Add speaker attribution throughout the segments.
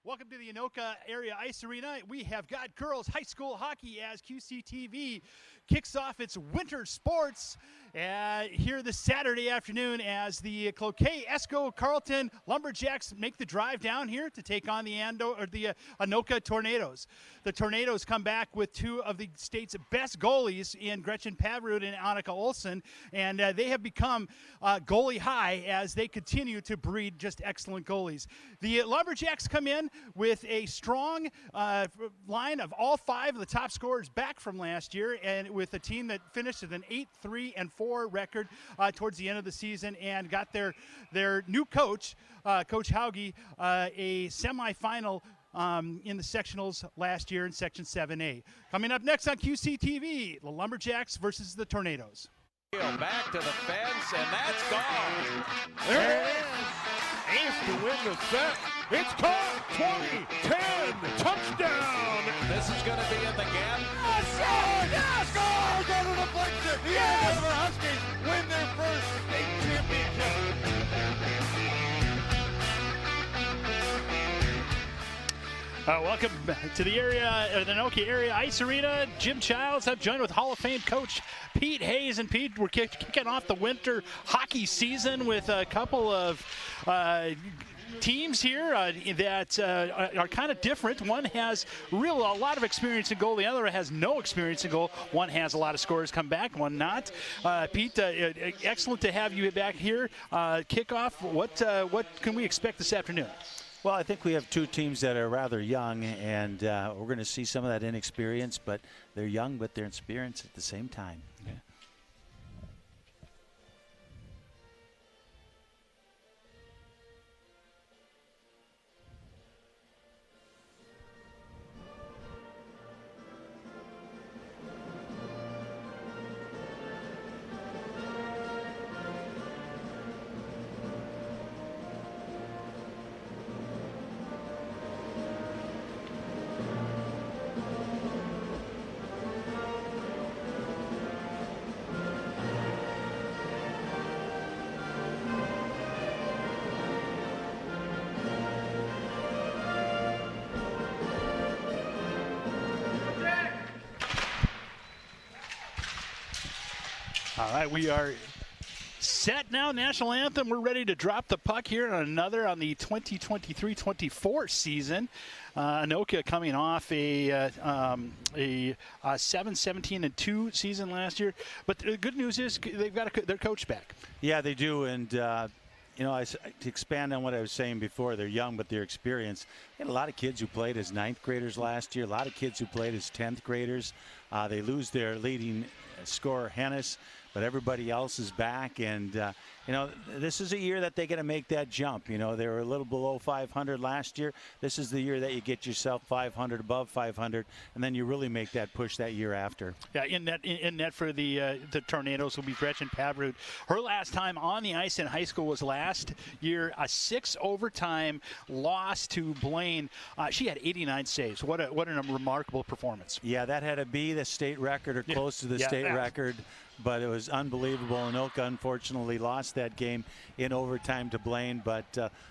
Speaker 1: Welcome to the Anoka Area Ice Arena. We have got girls high school hockey as QCTV kicks off its winter sports here this Saturday afternoon as the Cloquet, Esko, Carlton Lumberjacks make the drive down here to take on the Anoka Tornadoes. The Tornadoes come back with two of the state's best goalies in Gretchen Pavrud and Anoka Olsen, and they have become goalie high as they continue to breed just excellent goalies. The Lumberjacks come in with a strong line of all five of the top scorers back from last year, and with a team that finished with an 8-3-4 record towards the end of the season, and got their new coach, Coach Hauge, a semifinal in the sectionals last year in Section 7A. Coming up next on QCTV, the Lumberjacks versus the Tornadoes.
Speaker 2: Back to the fence, and that's gone.
Speaker 3: There it is. Ace to win the set. It's caught. 20-10 touchdown.
Speaker 2: This is going to be in the gap.
Speaker 3: Scores on the deflection. The Denver Huskies win their first state championship.
Speaker 1: Welcome to the Anoka Area Ice Arena. Jim Childs, I'm joined with Hall of Fame coach Pete Hayes. And Pete, we're kicking off the winter hockey season with a couple of teams here that are kind of different. One has a lot of experience in goal. The other has no experience in goal. One has a lot of scorers come back, one not. Pete, excellent to have you back here. Kickoff, what can we expect this afternoon?
Speaker 4: Well, I think we have two teams that are rather young, and we're going to see some of that inexperience, but they're young, but they're experienced at the same time.
Speaker 1: Okay. All right, we are set now. National anthem. We're ready to drop the puck here on the 2023-24 season. Anoka coming off a 7-17-2 season last year. But the good news is they've got their coach back.
Speaker 4: Yeah, they do. And, to expand on what I was saying before, they're young, but they're experienced. We had a lot of kids who played as 9th graders last year, a lot of kids who played as 10th graders. They lose their leading scorer, Hennis, but everybody else is back, and this is a year that they're going to make that jump. They were a little below 500 last year. This is the year that you get yourself 500, above 500, and then you really make that push that year after.
Speaker 1: Yeah, in net for the Tornadoes will be Gretchen Pavrud. Her last time on the ice in high school was last year, a 6-overtime loss to Blaine. She had 89 saves. What a remarkable performance.
Speaker 4: Yeah, that had to be the state record or close to the state record. But it was unbelievable. Anoka unfortunately lost that game in overtime to Blaine. But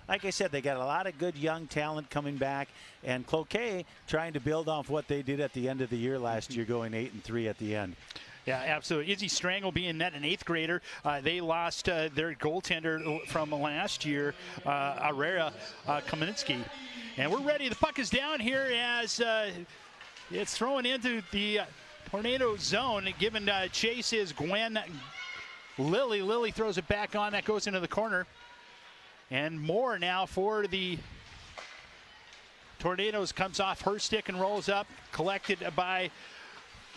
Speaker 4: like I said, they got a lot of good young talent coming back. And Cloquet trying to build off what they did at the end of the year last year, going 8-3 at the end.
Speaker 1: Yeah, absolutely. Izzy Strangle being net an 8th grader. They lost their goaltender from last year, Arera Kaminsky. And we're ready. The puck is down here as it's thrown into the Tornado zone. Given chase is Gwen Lilly. Lilly throws it back on. That goes into the corner. And more now for the Tornadoes. Comes off her stick and rolls up. Collected by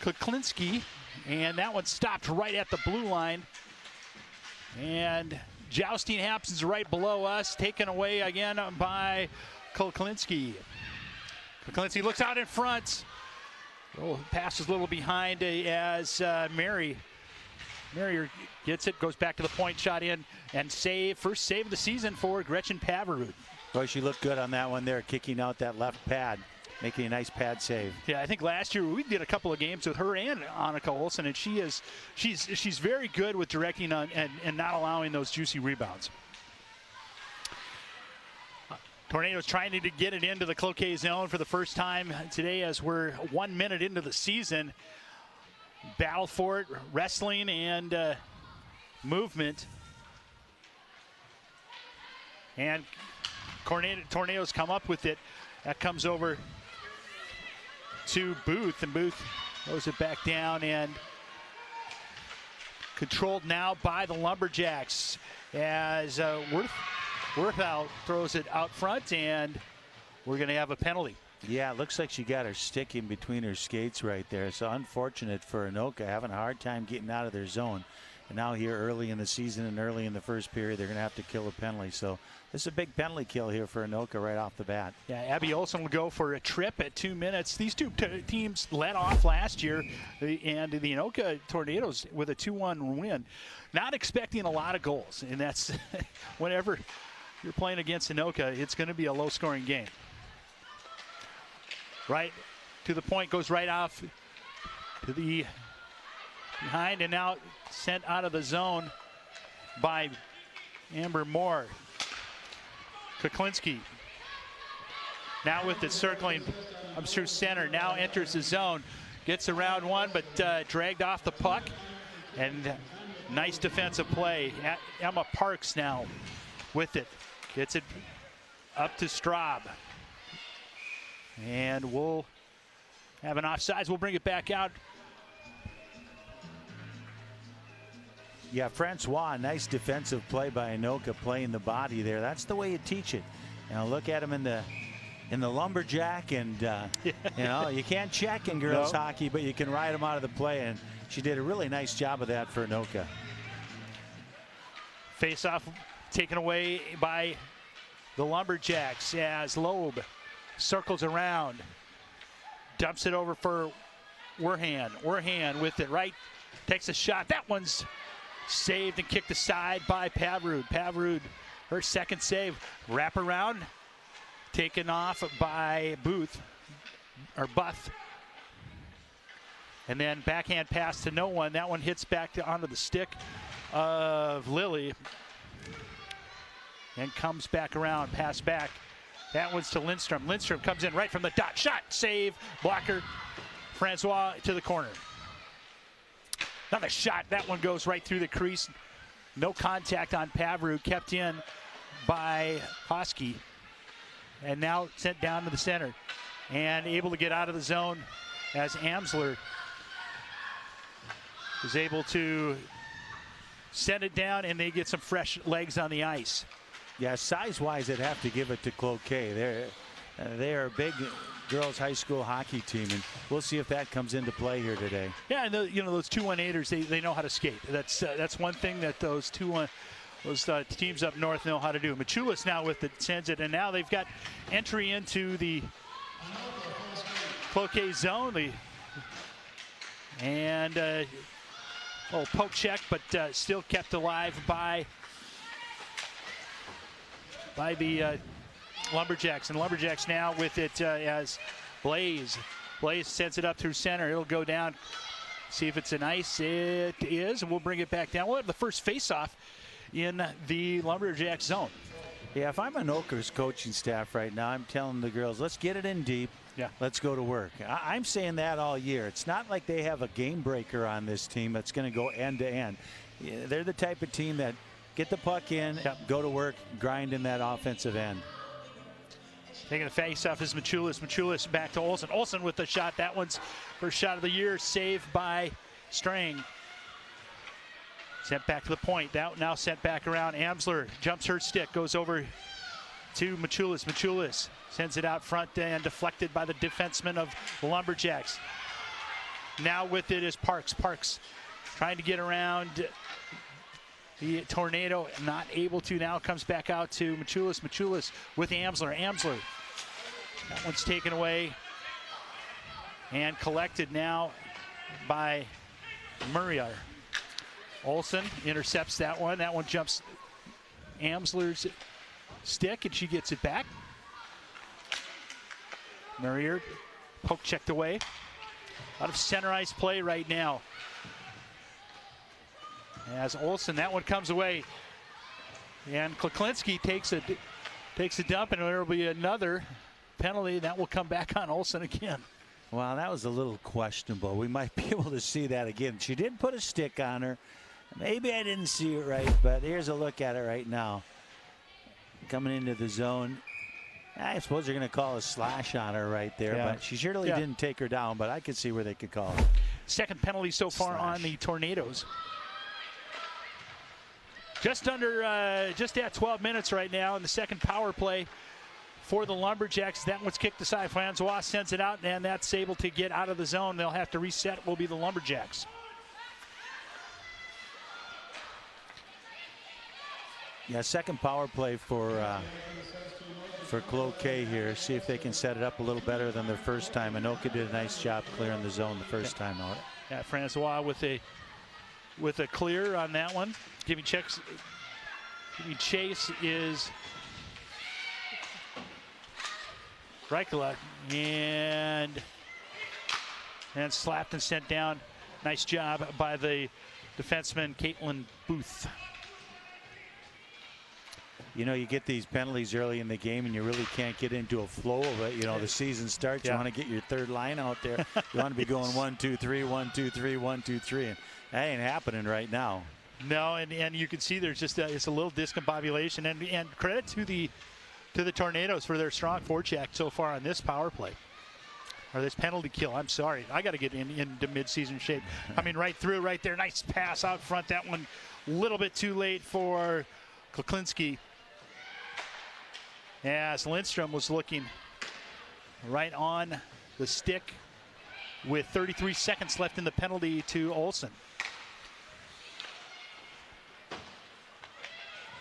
Speaker 1: Kuklinski. And that one stopped right at the blue line. And jousting happens right below us. Taken away again by Kuklinski. Kuklinski looks out in front. Oh, passes a little behind as Mary gets it, goes back to the point, shot in, and first save of the season for Gretchen Pavrud.
Speaker 4: Boy, she looked good on that one there, kicking out that left pad, making a nice pad save.
Speaker 1: Yeah, I think last year we did a couple of games with her and Anoka Olsen, and she's very good with directing on and not allowing those juicy rebounds. Tornadoes trying to get it into the Cloquet zone for the first time today as we're 1 minute into the season. Battle for it, wrestling and movement. And Tornadoes come up with it. That comes over to Booth, and Booth throws it back down and controlled now by the Lumberjacks as Worthout throws it out front, and we're going to have a penalty.
Speaker 4: Yeah, it looks like she got her stick in between her skates right there. So unfortunate for Anoka, having a hard time getting out of their zone. And now here early in the season and early in the first period, they're going to have to kill a penalty. So this is a big penalty kill here for Anoka right off the bat.
Speaker 1: Yeah, Abby Olsen will go for a trip at 2 minutes. These two teams led off last year, and the Anoka Tornadoes with a 2-1 win. Not expecting a lot of goals, and that's whenever you're playing against Anoka, it's going to be a low-scoring game. Right to the point, goes right off to the behind, and now sent out of the zone by Amber Moore. Kuklinski now with it circling up through center, now enters the zone, gets around one, but dragged off the puck, and nice defensive play. Emma Parks now with it, gets it up to Straub, and we'll have an offsides. We'll bring it back out.
Speaker 4: Yeah, Francois, nice defensive play by Anoka, playing the body there. That's the way you teach it. You know, look at him in the Lumberjack, and you know, you can't check in girls hockey, but you can ride them out of the play, and she did a really nice job of that for Anoka.
Speaker 1: Face-off taken away by the Lumberjacks as Loeb circles around, dumps it over for Werhan. Werhan with it right, takes a shot. That one's saved and kicked aside by Pavrud. Pavrud, her second save. Wrap around, taken off by Buth. And then backhand pass to no one. That one hits back onto the stick of Lily and comes back around, pass back. That one's to Lindstrom. Lindstrom comes in right from the dot. Shot, save, blocker. Francois to the corner. Another shot. That one goes right through the crease. No contact on Pavrud. Kept in by Hosky. And now sent down to the center. And able to get out of the zone as Amsler is able to send it down, and they get some fresh legs on the ice.
Speaker 4: Yeah, size-wise, I'd have to give it to Cloquet. They are a big girls high school hockey team, and we'll see if that comes into play here today.
Speaker 1: Yeah, and those 2-1-8ers, they know how to skate. That's one thing that those teams up north know how to do. Machulis now with it, sends it, and now they've got entry into the Cloquet zone. And poke check, but still kept alive by the Lumberjacks. And Lumberjacks now with it as Blaze. Blaze sends it up through center. It'll go down. See if it's an ice. It is, and we'll bring it back down. We'll have the first face-off in the Lumberjack zone.
Speaker 4: Yeah, if I'm Anoka's coaching staff right now, I'm telling the girls, let's get it in deep.
Speaker 1: Yeah.
Speaker 4: Let's go to work. I'm saying that all year. It's not like they have a game breaker on this team that's going to go end to end. They're the type of team that get the puck in, go to work, grind in that offensive end.
Speaker 1: Taking the face-off is Machulis. Machulis back to Olsen. Olsen with the shot. That one's first shot of the year, saved by Strang. Sent back to the point. That now sent back around. Amsler jumps her stick, goes over to Machulis. Machulis sends it out front and deflected by the defenseman of the Lumberjacks. Now with it is Parks. Parks trying to get around the Tornado, not able to. Now comes back out to Machulis. Machulis with Amsler. Amsler. That one's taken away and collected now by Murray. Olsen intercepts that one. That one jumps Amsler's stick, and she gets it back. Murrier poke checked away. A lot of center ice play right now. As Olsen, that one comes away. And Kuklinski takes a takes a dump, and there will be another penalty that will come back on Olsen again.
Speaker 4: Well, that was a little questionable. We might be able to see that again. She did put a stick on her. Maybe I didn't see it right, but here's a look at it right now. Coming into the zone. I suppose they're going to call a slash on her right there, but she surely didn't take her down, but I could see where they could call it.
Speaker 1: Second penalty so far on the Tornadoes. Just at 12 minutes right now in the second power play for the Lumberjacks. That one's kicked aside. Francois sends it out, and that's able to get out of the zone. They'll have to reset. Will be the Lumberjacks.
Speaker 4: Yeah, second power play for Cloquet here. See if they can set it up a little better than their first time. Anoka did a nice job clearing the zone the first time out.
Speaker 1: Yeah, Francois with a clear on that one. Giving chase is Reichela, and slapped and sent down. Nice job by the defenseman Caitlin Booth.
Speaker 4: You know, you get these penalties early in the game and you really can't get into a flow of it. You know, the season starts, you want to get your third line out there. You want to be going 1, 2, 3, 1, 2, 3, 1, 2, 3. And that ain't happening right now.
Speaker 1: No, and you can see there's just it's a little discombobulation. And credit to the Tornadoes for their strong forecheck so far on this power play. Or this penalty kill. I'm sorry. I got to get into mid-season shape. I mean, right through, right there. Nice pass out front. That one a little bit too late for Kuklinski. As Lindstrom was looking right on the stick with 33 seconds left in the penalty to Olsen.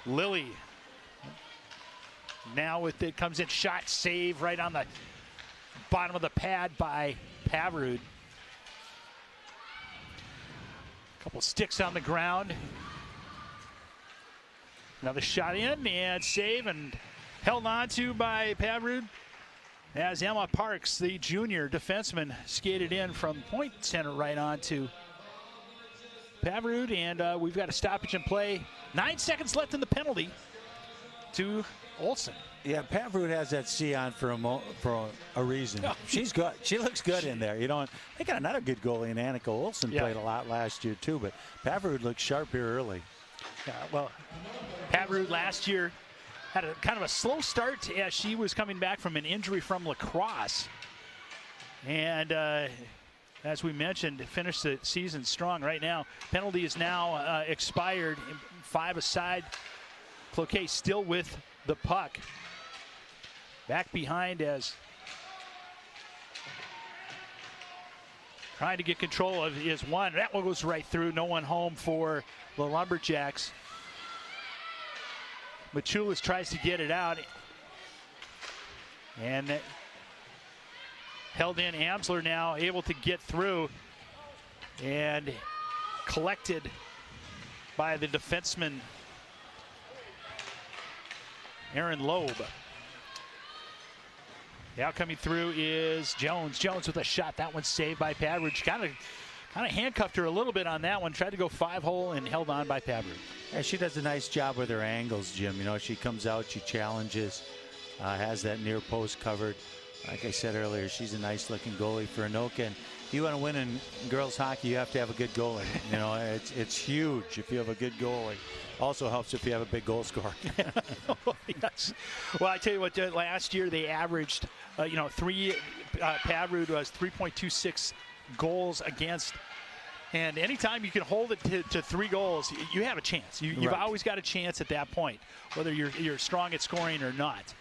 Speaker 1: Lilly now with it comes in, shot, save right on the bottom of the pad by Pavrud. Couple sticks on the ground. Another shot in and save and held on to by Pavrud as Emma Parks, the junior defenseman, skated in from point center right on to Pavrud, and we've got a stoppage in play. 9 seconds left in the penalty to Olsen.
Speaker 4: Yeah, Pavrud has that C on for a reason. She's good. She looks good in there. You know, they got another good goalie in Anoka. Olsen played a lot last year too, but Pavrud looked sharp here early.
Speaker 1: Yeah, well, Pavrud last year had a kind of a slow start as she was coming back from an injury from lacrosse. And as we mentioned, finished the season strong right now. Penalty is now expired. 5 aside. Cloquet still with the puck. Back behind as trying to get control of is one. That one goes right through. No one home for the Lumberjacks. Machulis tries to get it out. And held in. Amsler now able to get through. And collected by the defenseman Aaron Loeb. Now coming through is Jones. Jones with a shot. That one's saved by Pavrud. Kind of handcuffed her a little bit on that one. Tried to go 5-hole and held on by Pavrud.
Speaker 4: Yeah, she does a nice job with her angles, Jim. You know, she comes out, she challenges, has that near post covered. Like I said earlier, she's a nice looking goalie for Anoka. And if you want to win in girls hockey, you have to have a good goalie. You know, it's huge if you have a good goalie. Also helps if you have a big goal scorer.
Speaker 1: Yes. Well, I tell you what, last year they averaged, Pavrud was 3.26 goals against. And anytime you can hold it to 3 goals, you have a chance. You've always got a chance at that point, whether you're strong at scoring or not.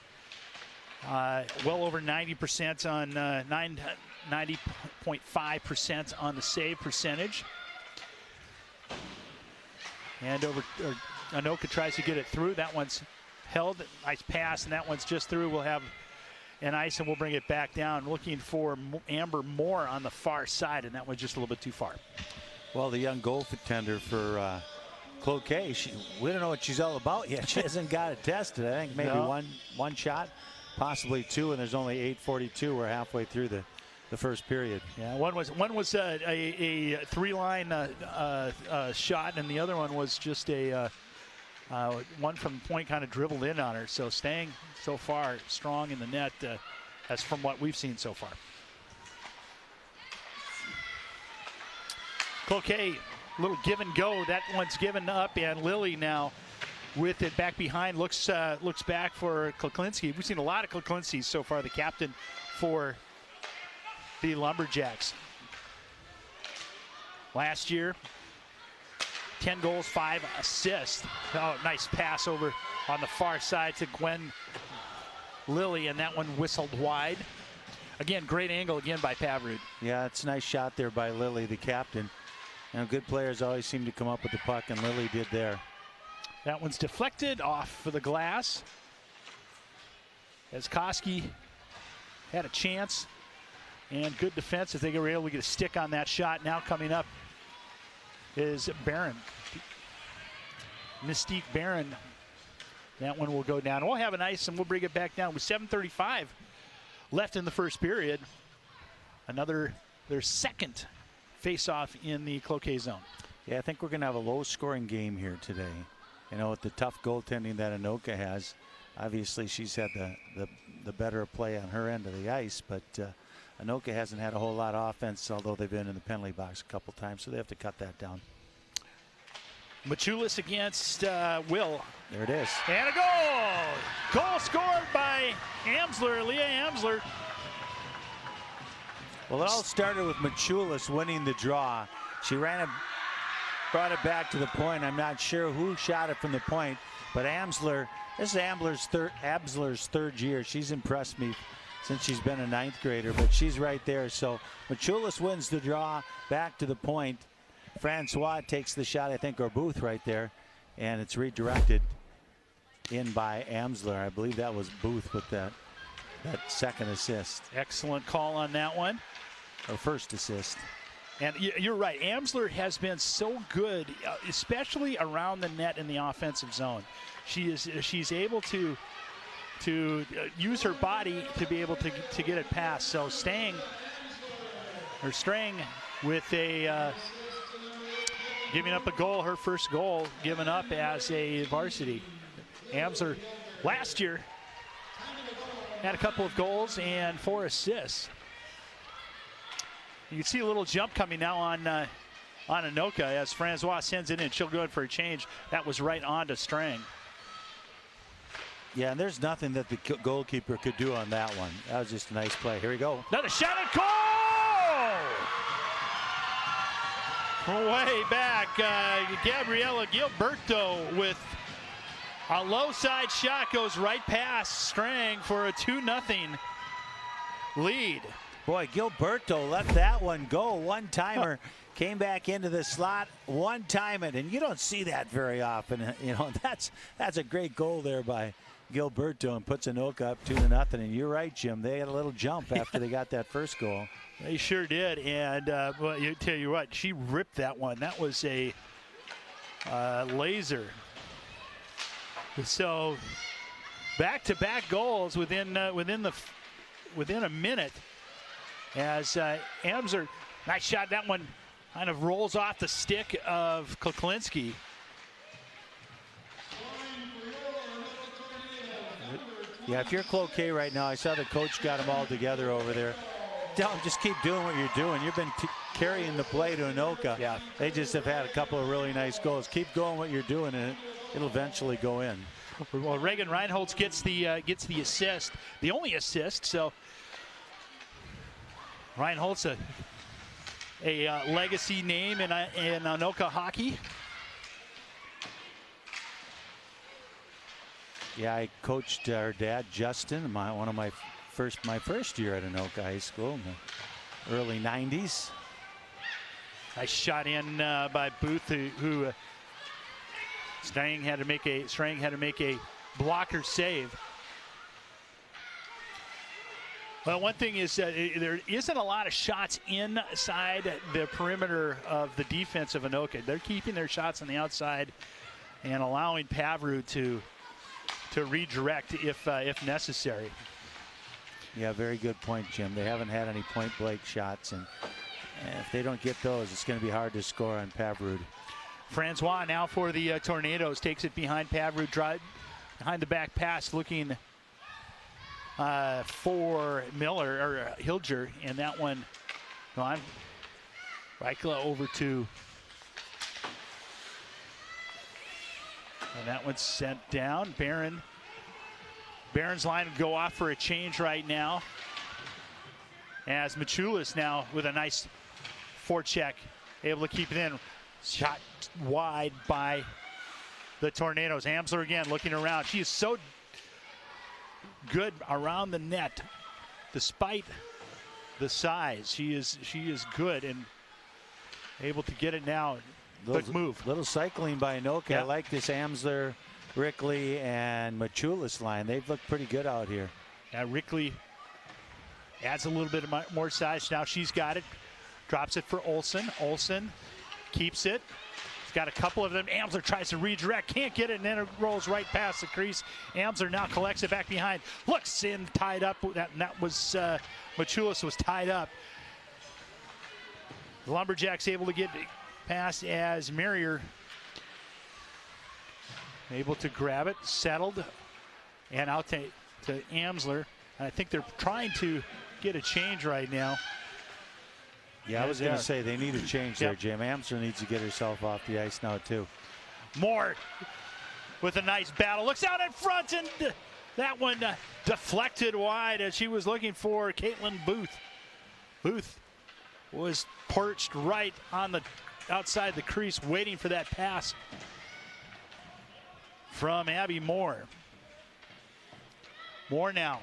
Speaker 1: Well over 90% on 90.5% on the save percentage. And Anoka tries to get it through. That one's held. Nice pass, and that one's just through. We'll have an ice, and we'll bring it back down. Looking for Amber Moore on the far side, and that one's just a little bit too far.
Speaker 4: Well, the young goaltender for Cloquet, we don't know what she's all about yet. She hasn't got it tested. I think maybe one shot, possibly 2, and there's only 8:42. We're halfway through the first period.
Speaker 1: Yeah, one was a 3-line shot, and the other one was just a One from the point kind of dribbled in on her. So staying so far strong in the net as from what we've seen so far. Cloquet, little give and go. That one's given up, and Lily now with it back behind looks back for Kuklinski. We've seen a lot of Kuklinskis so far, the captain for the Lumberjacks. Last year, 10 goals, 5 assists. Oh, nice pass over on the far side to Gwen Lilly, and that one whistled wide. Again, great angle again by Pavrud.
Speaker 4: Yeah, it's a nice shot there by Lily, the captain. You know, good players always seem to come up with the puck, and Lily did there.
Speaker 1: That one's deflected off for the glass. As Koski had a chance, and good defense as they were able to get a stick on that shot. Now coming up is Barron. Mystique Barron. That one will go down. We'll have an ice and we'll bring it back down with 7:35 left in the first period. Their second face-off in the Cloquet zone.
Speaker 4: Yeah, I think we're going to have a low-scoring game here today. You know, with the tough goaltending that Anoka has, obviously she's had the better play on her end of the ice, but Anoka hasn't had a whole lot of offense, although they've been in the penalty box a couple times, so they have to cut that down.
Speaker 1: Machulis against Will.
Speaker 4: There it is.
Speaker 1: And a goal! Goal scored by Amsler, Leah Amsler.
Speaker 4: Well, it all started with Machulis winning the draw. She brought it back to the point. I'm not sure who shot it from the point, but Amsler, this is Amsler's third year. She's impressed me since she's been a 9th grader, but she's right there. So Machulis wins the draw back to the point. Francois takes the shot, I think, or Booth right there, and it's redirected in by Amsler. I believe that was Booth with that second assist.
Speaker 1: Excellent call on that one.
Speaker 4: Or first assist.
Speaker 1: And you're right, Amsler has been so good, especially around the net in the offensive zone. She's able to use her body to be able to get it past. So Strang with a giving up a goal, her first goal given up as a varsity. Amsler last year had a couple of goals and 4 assists. You can see a little jump coming now on Anoka as Francois sends it in. She'll go in for a change. That was right on to Strang.
Speaker 4: Yeah, and there's nothing that the goalkeeper could do on that one. That was just a nice play. Here we go.
Speaker 1: Another shot at goal! Way back, Gabriela Gilberto with a low side shot goes right past Strang for a 2-0 lead.
Speaker 4: Boy, Gilberto let that one go. One-timer came back into the slot, one-time it, and you don't see that very often. You know, that's a great goal there by Gilberto and puts Anoka up 2-0. And you're right, Jim. They had a little jump after they got that first goal.
Speaker 1: They sure did, and well, tell you what, she ripped that one. That was a laser. So back-to-back goals within a minute. As Amsler, nice shot. That one kind of rolls off the stick of Kuklinski.
Speaker 4: Yeah, if you're Cloquet right now, I saw the coach got them all together over there. Tell them just keep doing what you're doing. You've been carrying the play to Anoka.
Speaker 1: Yeah.
Speaker 4: They just have had a couple of really nice goals. Keep going what you're doing, and it'll eventually go in.
Speaker 1: Well, Reagan Reinholtz gets the assist, the only assist. So Reinholtz, a legacy name in Anoka hockey.
Speaker 4: Yeah, I coached our dad, Justin, my first year at Anoka High School in the early 90s.
Speaker 1: Nice shot in by Booth, who Strang had to make a blocker save. Well, one thing is there isn't a lot of shots inside the perimeter of the defense of Anoka. They're keeping their shots on the outside and allowing Pavrud to redirect if necessary.
Speaker 4: Yeah, very good point, Jim. They haven't had any point blank shots, and if they don't get those, it's going to be hard to score on Pavrud.
Speaker 1: Francois now for the Tornadoes. Takes it behind Pavrud, drive behind the back pass, looking for Miller or Hilger, and that one gone. Reichla over to, and that one's sent down. Barron's line would go off for a change right now, as Machulis now with a nice forecheck, able to keep it in. Shot wide by the Tornadoes. Amsler again looking around. She is so good around the net, despite the size. She is good and able to get it now. Good move.
Speaker 4: Little cycling by Anoka.
Speaker 1: Yeah.
Speaker 4: I like this Amsler, Rickley, and Machulis line. They've looked pretty good out here.
Speaker 1: Yeah, Rickley adds a little bit of more size. Now she's got it. Drops it for Olsen. Olsen keeps it. He's got a couple of them. Amsler tries to redirect. Can't get it, and then it rolls right past the crease. Amsler now collects it back behind. Looks in, tied up. That was Machulis was tied up. The Lumberjacks able to get past as Merrier able to grab it, settled, and out to Amsler. And I think they're trying to get a change right now.
Speaker 4: Yeah, I was going to say they need a change there, Jim. Amsler needs to get herself off the ice now, too.
Speaker 1: Moore with a nice battle. Looks out in front, and that one deflected wide as she was looking for Caitlin Booth. Booth was perched right on the outside the crease, waiting for that pass from Abby Moore. Moore now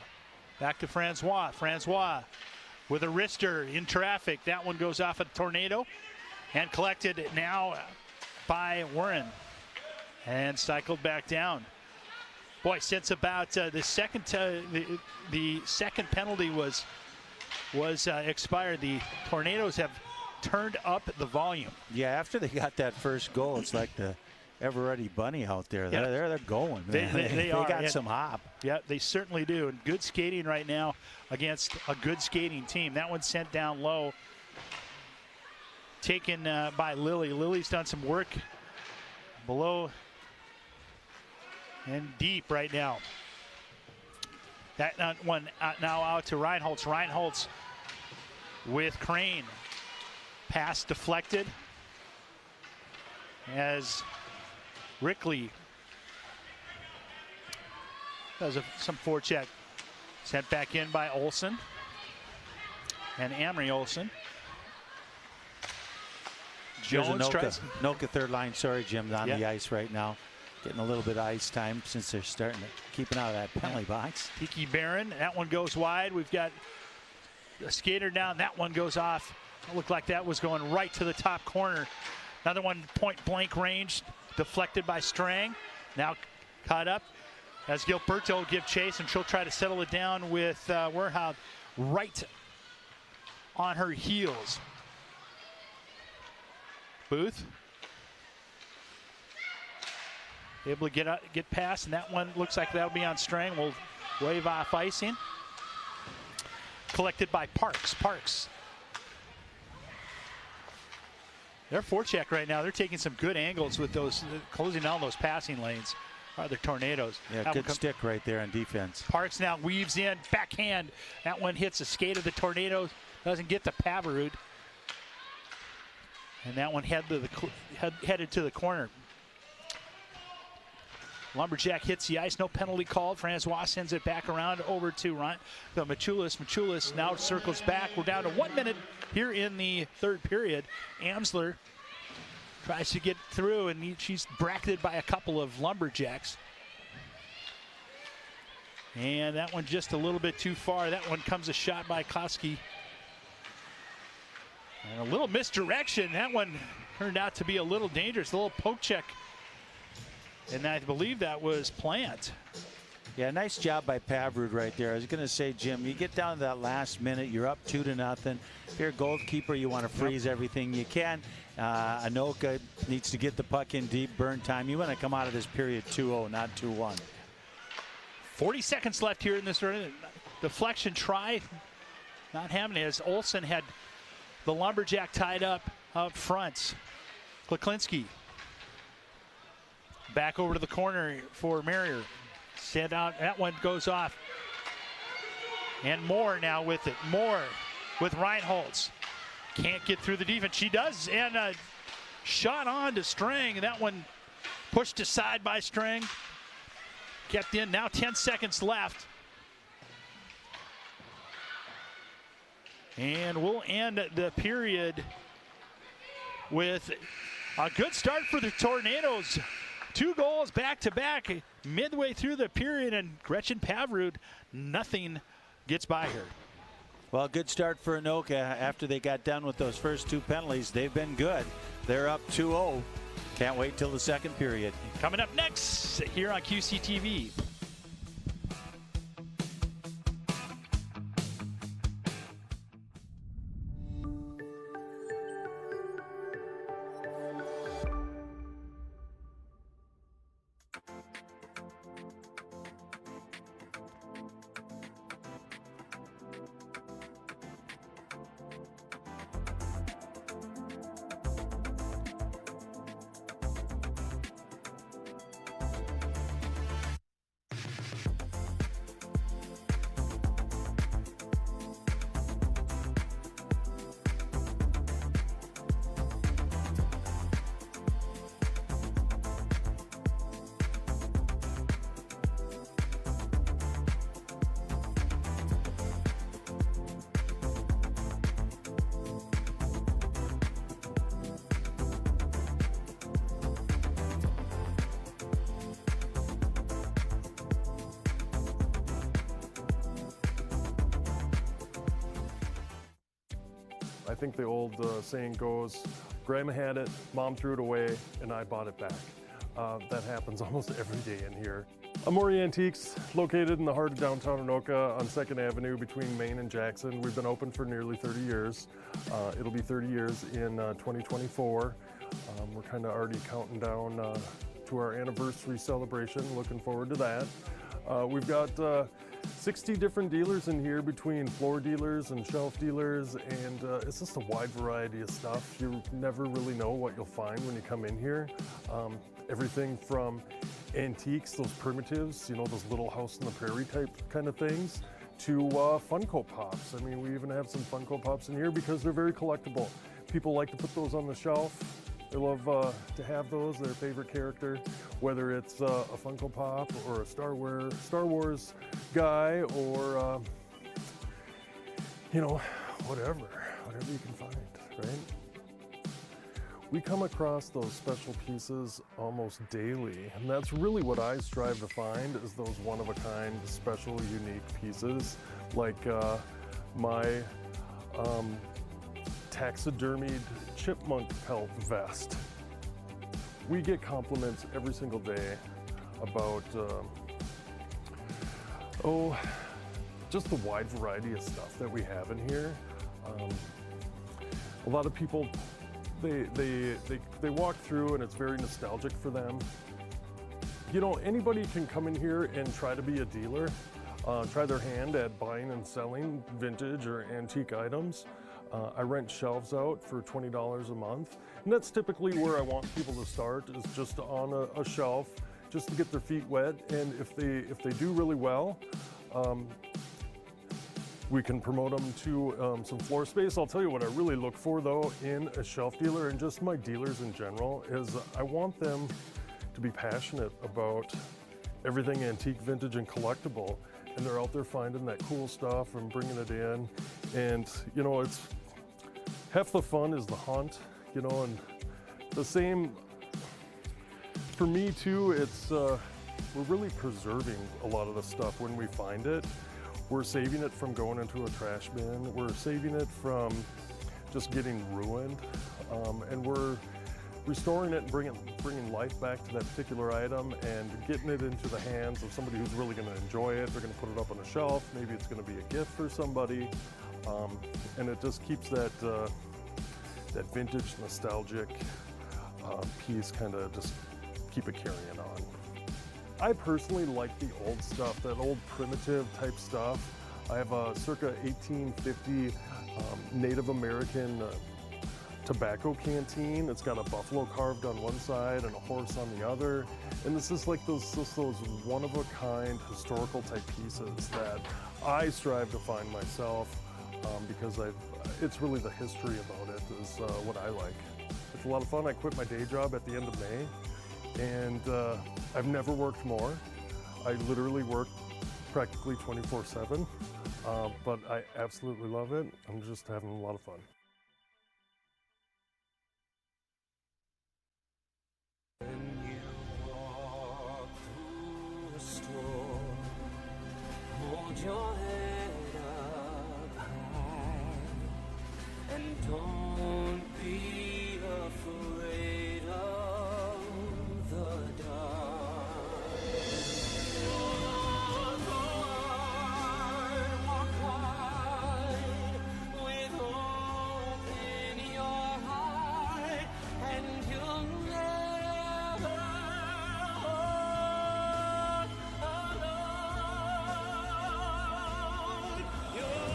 Speaker 1: back to Francois. Francois with a wrister in traffic. That one goes off a Tornado and collected now by Warren and cycled back down. Boy, since about the second penalty was expired, the Tornadoes have turned up the volume.
Speaker 4: Yeah, after they got that first goal, it's like the ever-ready bunny out there.
Speaker 1: Yeah.
Speaker 4: They're going.
Speaker 1: They are.
Speaker 4: Got some hop.
Speaker 1: Yeah, they certainly do. And good skating right now against a good skating team. That one sent down low. Taken by Lily. Lily's done some work below and deep right now. That one now out to Reinholtz. Reinholtz with Crane. Pass deflected as Rickley does some forecheck. Sent back in by Olsen and Amory Olsen. Jones tries.
Speaker 4: Anoka third line, sorry, Jim, on the ice right now. Getting a little bit of ice time since they're starting to keeping out of that penalty box.
Speaker 1: Tiki Barron, that one goes wide. We've got a skater down. That one goes off. It looked like that was going right to the top corner. Another one point blank range, deflected by Strang. Now caught up as Gilberto will give chase, and she'll try to settle it down with Werhout right on her heels. Booth able to get past, and that one looks like that'll be on Strang. We'll wave off icing. Collected by Parks. Parks. Their forecheck right now, they're taking some good angles with those, closing down those passing lanes. Are the Tornadoes.
Speaker 4: Yeah, good stick right there on defense.
Speaker 1: Parks now weaves in, backhand. That one hits the skate of the Tornadoes, doesn't get to Pavarud. And that one headed to the corner. Lumberjack hits the ice, no penalty called. Francois sends it back around over to Machulis. Machulis now circles back. We're down to 1 minute here in the third period. Amsler tries to get through, and she's bracketed by a couple of Lumberjacks. And that one just a little bit too far. That one comes a shot by Koski. And a little misdirection. That one turned out to be a little dangerous, a little poke check. And I believe that was Plant.
Speaker 4: Yeah, nice job by Pavrud right there. I was going to say, Jim, you get down to that last minute, you're up 2-0. If you're a goalkeeper, you want to freeze everything you can. Anoka needs to get the puck in deep, burn time. You want to come out of this period 2-0, not 2-1.
Speaker 1: 40 seconds left here in this deflection try. Not having it, as Olsen had the Lumberjack tied up front. Kleklinski Back over to the corner for Marrier. Sent out, that one goes off. And Moore now with it. Moore with Reinholtz. Can't get through the defense. She does, and a shot on to Strang. That one pushed aside by Strang. Kept in, now 10 seconds left. And we'll end the period with a good start for the Tornadoes. 2 goals back-to-back midway through the period, and Gretchen Pavrud, nothing gets by her.
Speaker 4: Well, good start for Anoka after they got done with those first 2 penalties. They've been good. They're up 2-0. Can't wait till the second period.
Speaker 1: Coming up next here on QCTV.
Speaker 3: I think the old saying goes, Grandma had it, Mom threw it away, and I bought it back. That happens almost every day in here. Amori Antiques, located in the heart of downtown Anoka on 2nd Avenue between Main and Jackson. We've been open for nearly 30 years. It'll be 30 years in 2024. We're kind of already counting down to our anniversary celebration. Looking forward to that. We've got 60 different dealers in here between floor dealers and shelf dealers, and it's just a wide variety of stuff. You never really know what you'll find when you come in here. Everything from antiques, those primitives, you know, those little house on the prairie type kind of things, to Funko Pops. I mean, we even have some Funko Pops in here because they're very collectible. People like to put those on the shelf. They love to have those, their favorite character, whether it's a Funko Pop or a Star Wars guy, or, you know, whatever you can find, right? We come across those special pieces almost daily, and that's really what I strive to find, is those one-of-a-kind, special, unique pieces, like my taxidermied chipmunk pelt vest. We get compliments every single day about, just the wide variety of stuff that we have in here. A lot of people, they walk through and it's very nostalgic for them. You know, anybody can come in here and try to be a dealer, try their hand at buying and selling vintage or antique items. I rent shelves out for $20 a month, and that's typically where I want people to start, is just on a shelf, just to get their feet wet. And if they do really well, we can promote them to some floor space. I'll tell you what I really look for, though, in a shelf dealer, and just my dealers in general, is I want them to be passionate about everything antique, vintage, and collectible. And they're out there finding that cool stuff and bringing it in. And, you know, it's half the fun is the hunt, you know, and the same for me too. It's we're really preserving a lot of the stuff when we find it. We're saving it from going into a trash bin. We're saving it from just getting ruined, and we're restoring it and bringing life back to that particular item and getting it into the hands of somebody who's really going to enjoy it. They're going to put it up on a shelf. Maybe it's going to be a gift for somebody, and it just keeps that that vintage, nostalgic piece, kind of just keep it carrying on. I personally like the old stuff, that old primitive type stuff. I have a circa 1850 Native American tobacco canteen. It's got a buffalo carved on one side and a horse on the other. And this is like those one-of-a-kind historical type pieces that I strive to find myself because it's really the history about it is what I like. It's a lot of fun. I quit my day job at the end of May, and I've never worked more. I literally work practically 24/7, but I absolutely love it. I'm just having a lot of fun.
Speaker 5: When you walk through the storm, hold your head up high, and don't be afraid of the dark. Walk hard, with hope in your heart, and you'll never walk alone. You'll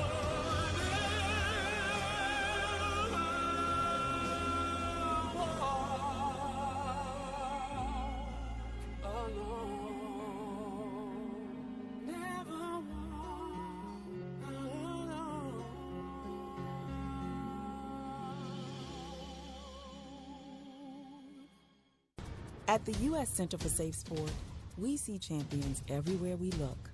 Speaker 5: never walk alone. Never walk alone.
Speaker 6: At the U.S. Center for Safe Sport, we see champions everywhere we look.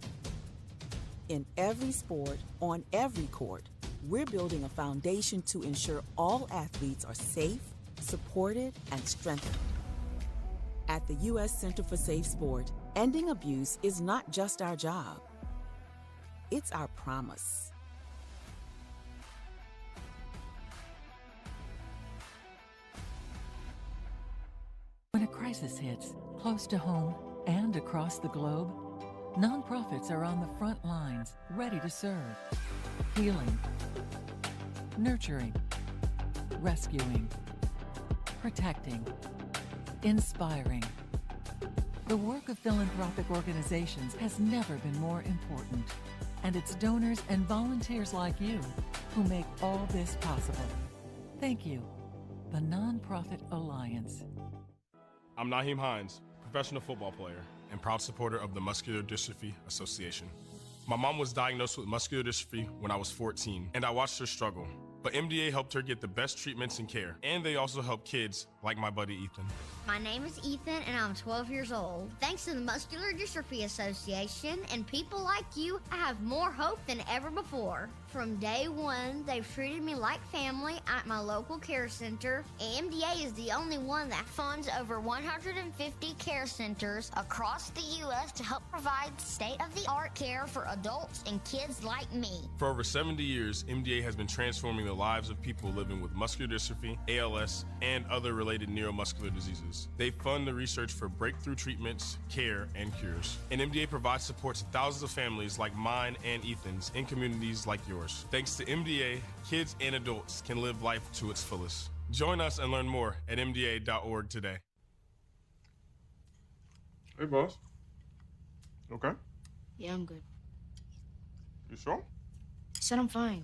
Speaker 6: In every sport, on every court, we're building a foundation to ensure all athletes are safe, supported, and strengthened. At the U.S. Center for Safe Sport, ending abuse is not just our job, it's our promise.
Speaker 7: When a crisis hits, close to home and across the globe, nonprofits are on the front lines, ready to serve. Healing, nurturing, rescuing, protecting, inspiring. The work of philanthropic organizations has never been more important, and it's donors and volunteers like you who make all this possible. Thank you. The Nonprofit Alliance.
Speaker 8: I'm Naheem Hines, professional football player and proud supporter of the Muscular Dystrophy Association. My mom was diagnosed with muscular dystrophy when I was 14, and I watched her struggle. But MDA helped her get the best treatments and care, and they also help kids like my buddy Ethan.
Speaker 9: My name is Ethan, and I'm 12 years old. Thanks to the Muscular Dystrophy Association and people like you, I have more hope than ever before. From day one, they've treated me like family at my local care center. AMDA is the only one that funds over 150 care centers across the U.S. to help provide state-of-the-art care for adults and kids like me.
Speaker 8: For over 70 years, MDA has been transforming the lives of people living with muscular dystrophy, ALS, and other related neuromuscular diseases. They fund the research for breakthrough treatments, care, and cures. And MDA provides support to thousands of families like mine and Ethan's in communities like yours. Thanks to MDA, kids and adults can live life to its fullest. Join us and learn more at mda.org today. Hey, boss. Okay?
Speaker 10: Yeah, I'm good.
Speaker 8: You sure?
Speaker 10: I said I'm fine.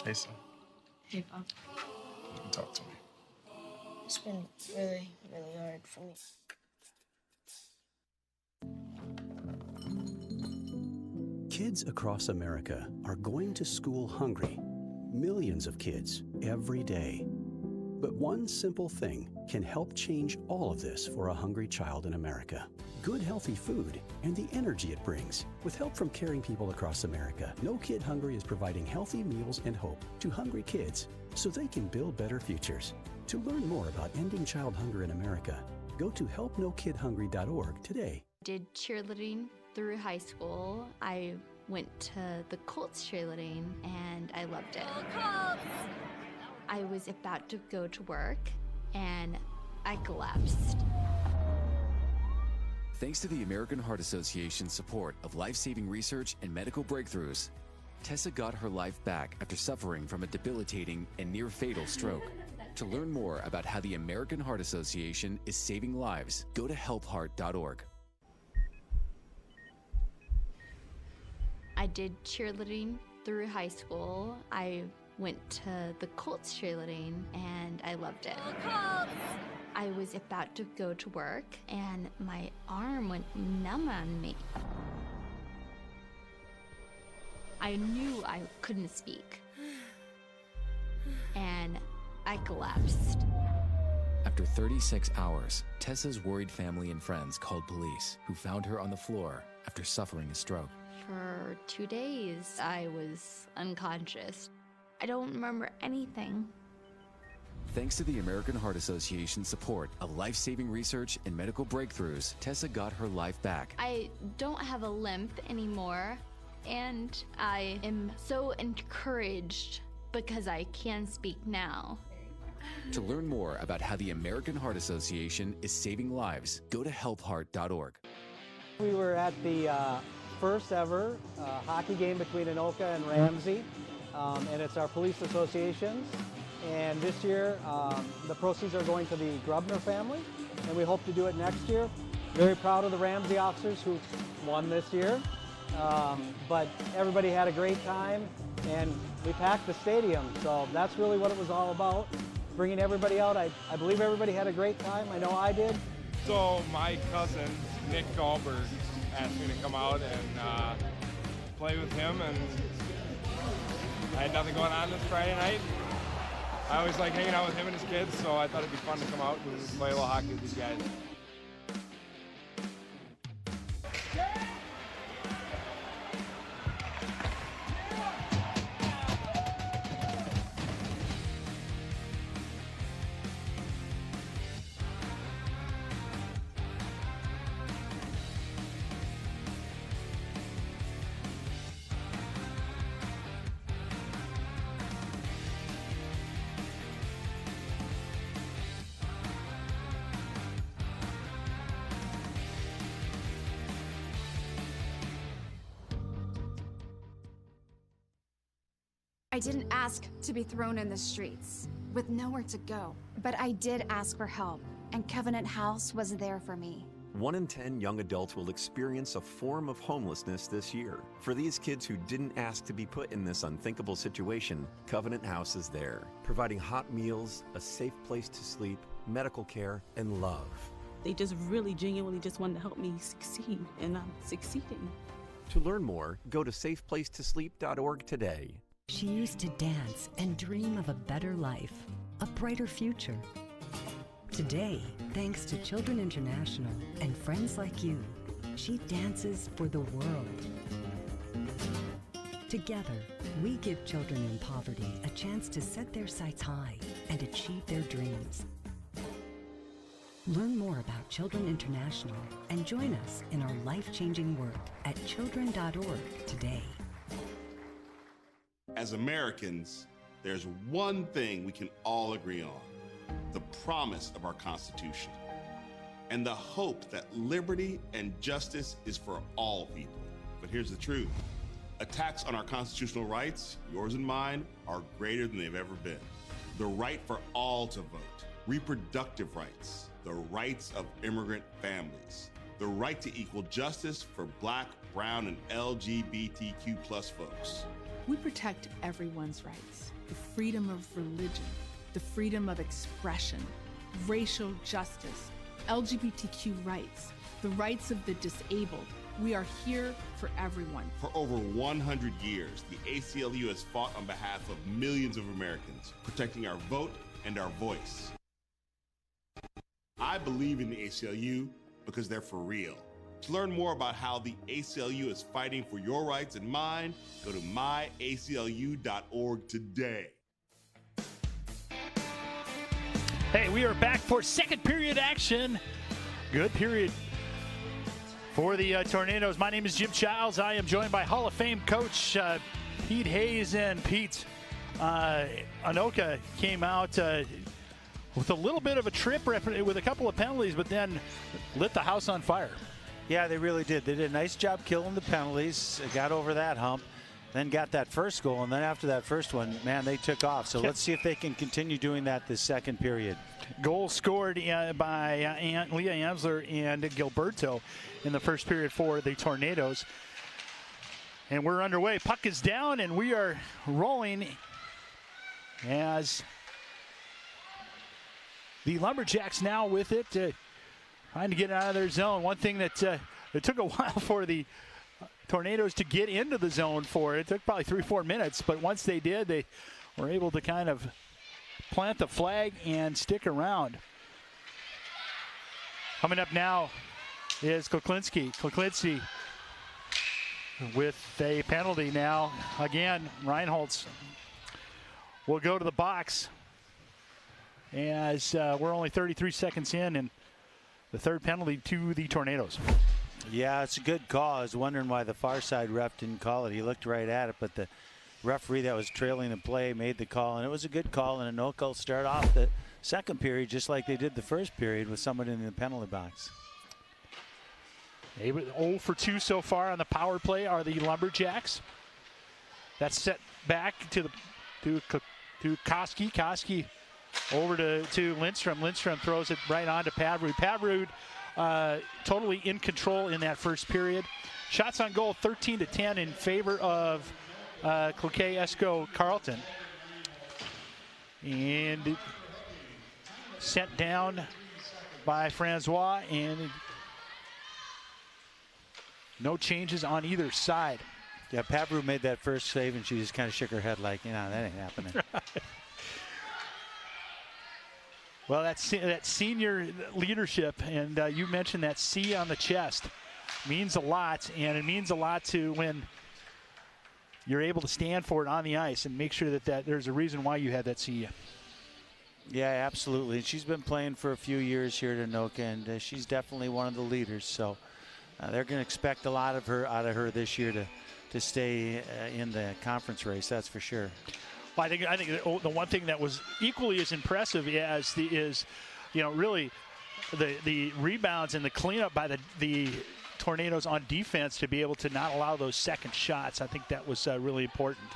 Speaker 8: Hey, son.
Speaker 10: Hey, Pop.
Speaker 8: You can talk to me.
Speaker 10: It's been really, really hard for me.
Speaker 11: Kids across America are going to school hungry. Millions of kids every day. But one simple thing can help change all of this for a hungry child in America. Good, healthy food and the energy it brings. With help from caring people across America, No Kid Hungry is providing healthy meals and hope to hungry kids so they can build better futures. To learn more about ending child hunger in America, go to helpnokidhungry.org today.
Speaker 12: Did cheerleading through high school. I went to the Colts cheerleading and I loved it. I was about to go to work and I collapsed.
Speaker 13: Thanks to the American Heart Association's support of life-saving research and medical breakthroughs, Tessa got her life back after suffering from a debilitating and near-fatal stroke. To learn more about how the American Heart Association is saving lives, go to helpheart.org.
Speaker 12: I did cheerleading through high school. I went to the Colts cheerleading and I loved it. I was about to go to work and my arm went numb on me. I knew I couldn't speak and I collapsed.
Speaker 13: After 36 hours, Tessa's worried family and friends called police, who found her on the floor after suffering a stroke.
Speaker 12: For 2 days, I was unconscious. I don't remember anything.
Speaker 13: Thanks to the American Heart Association's support of life-saving research and medical breakthroughs, Tessa got her life back.
Speaker 12: I don't have a limp anymore, and I am so encouraged because I can speak now.
Speaker 13: To learn more about how the American Heart Association is saving lives, go to helpheart.org.
Speaker 14: We were at the first ever hockey game between Anoka and Ramsey, and it's our police associations. And this year, the proceeds are going to the Grubner family, and we hope to do it next year. Very proud of the Ramsey officers who won this year, but everybody had a great time, and we packed the stadium, so that's really what it was all about, bringing everybody out. I believe everybody had a great time. I know I did.
Speaker 15: So my cousin, Nick Dahlberg, asked me to come out and play with him, and I had nothing going on this Friday night. I always like hanging out with him and his kids, so I thought it'd be fun to come out and play a little hockey with these guys.
Speaker 16: I didn't ask to be thrown in the streets with nowhere to go, but I did ask for help, and Covenant House was there for me.
Speaker 17: 1 in 10 young adults will experience a form of homelessness this year. For these kids who didn't ask to be put in this unthinkable situation, Covenant House is there, providing hot meals, a safe place to sleep, medical care, and love.
Speaker 18: They just really genuinely just wanted to help me succeed, and I'm succeeding.
Speaker 17: To learn more, go to safeplacetosleep.org today.
Speaker 19: She used to dance and dream of a better life, a brighter future. Today, thanks to Children International and friends like you, she dances for the world. Together, we give children in poverty a chance to set their sights high and achieve their dreams. Learn more about Children International and join us in our life-changing work at children.org today.
Speaker 20: As Americans, there's one thing we can all agree on: the promise of our Constitution and the hope that liberty and justice is for all people. But here's the truth. Attacks on our constitutional rights, yours and mine, are greater than they've ever been. The right for all to vote, reproductive rights, the rights of immigrant families, the right to equal justice for Black, brown, and LGBTQ+ folks.
Speaker 21: We protect everyone's rights, the freedom of religion, the freedom of expression, racial justice, LGBTQ rights, the rights of the disabled. We are here for everyone.
Speaker 20: For over 100 years, the ACLU has fought on behalf of millions of Americans, protecting our vote, and our voice. I believe in the ACLU because they're for real. To learn more about how the ACLU is fighting for your rights and mine, go to myaclu.org today.
Speaker 1: Hey, we are back for second period action. Good period for the Tornadoes. My name is Jim Childs. I am joined by Hall of Fame coach Pete Hayes, and Pete. Anoka came out with a little bit of a trip with a couple of penalties, but then lit the house on fire.
Speaker 4: Yeah, they really did. They did a nice job killing the penalties. They got over that hump, then got that first goal, and then after that first one, man, they took off. So let's see if they can continue doing that this second period.
Speaker 1: Goal scored by Leah Amsler and Gilberto in the first period for the Tornadoes. And we're underway. Puck is down, and we are rolling as the Lumberjacks now with it, trying to get out of their zone. One thing that it took a while for the Tornadoes to get into the zone for. It took probably 3-4 minutes, but once they did, they were able to kind of plant the flag and stick around. Coming up now is Kloklinski with a penalty now. Again, Reinholtz will go to the box as we're only 33 seconds in, and the third penalty to the Tornadoes.
Speaker 4: Yeah, it's a good call. I was wondering why the far side ref didn't call it. He looked right at it, but the referee that was trailing the play made the call, and it was a good call. And Anoka will start off the second period just like they did the first period with someone in the penalty box.
Speaker 1: 0 for 2 so far on the power play are the Lumberjacks. That's set back to Koski. Koski over to Lindstrom. Lindstrom throws it right on to Pavrud. Pavrud totally in control in that first period. Shots on goal 13-10 in favor of Cloquet, Esko, Carlton. And sent down by Francois, and no changes on either side.
Speaker 4: Yeah, Pavrud made that first save, and she just kind of shook her head like, that ain't happening.
Speaker 1: Well, that's that senior leadership, and you mentioned that C on the chest means a lot, and it means a lot to when you're able to stand for it on the ice and make sure that there's a reason why you had that C.
Speaker 4: Yeah, absolutely. She's been playing for a few years here at Anoka, and she's definitely one of the leaders. So they're going to expect a lot of her out of her this year to stay in the conference race. That's for sure.
Speaker 1: Well, I think the one thing that was equally as impressive is really the rebounds and the cleanup by the Tornadoes on defense to be able to not allow those second shots. I think that was really important.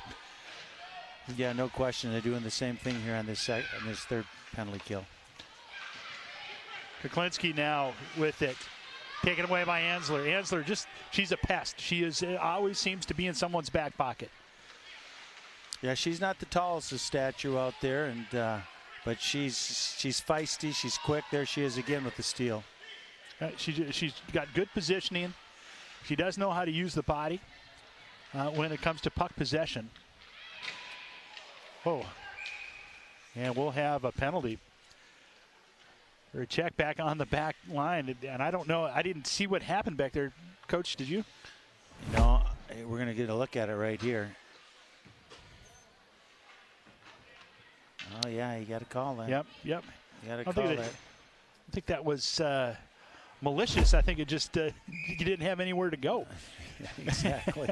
Speaker 4: Yeah, no question. They're doing the same thing here on this third penalty kill.
Speaker 1: Kuklinski now with it. Taken away by Ansler. Ansler she's a pest. She always seems to be in someone's back pocket.
Speaker 4: Yeah, she's not the tallest of stature out there, and but she's feisty. She's quick. There she is again with the steal.
Speaker 1: She's got good positioning. She does know how to use the body when it comes to puck possession. Oh, and we'll have a penalty or a check back on the back line. And I don't know. I didn't see what happened back there. Coach, did you?
Speaker 4: No, we're going to get a look at it right here. Oh, yeah, you got to call that.
Speaker 1: Yep.
Speaker 4: You got to call that.
Speaker 1: I think that was malicious. I think it just you didn't have anywhere to go.
Speaker 4: Yeah, exactly.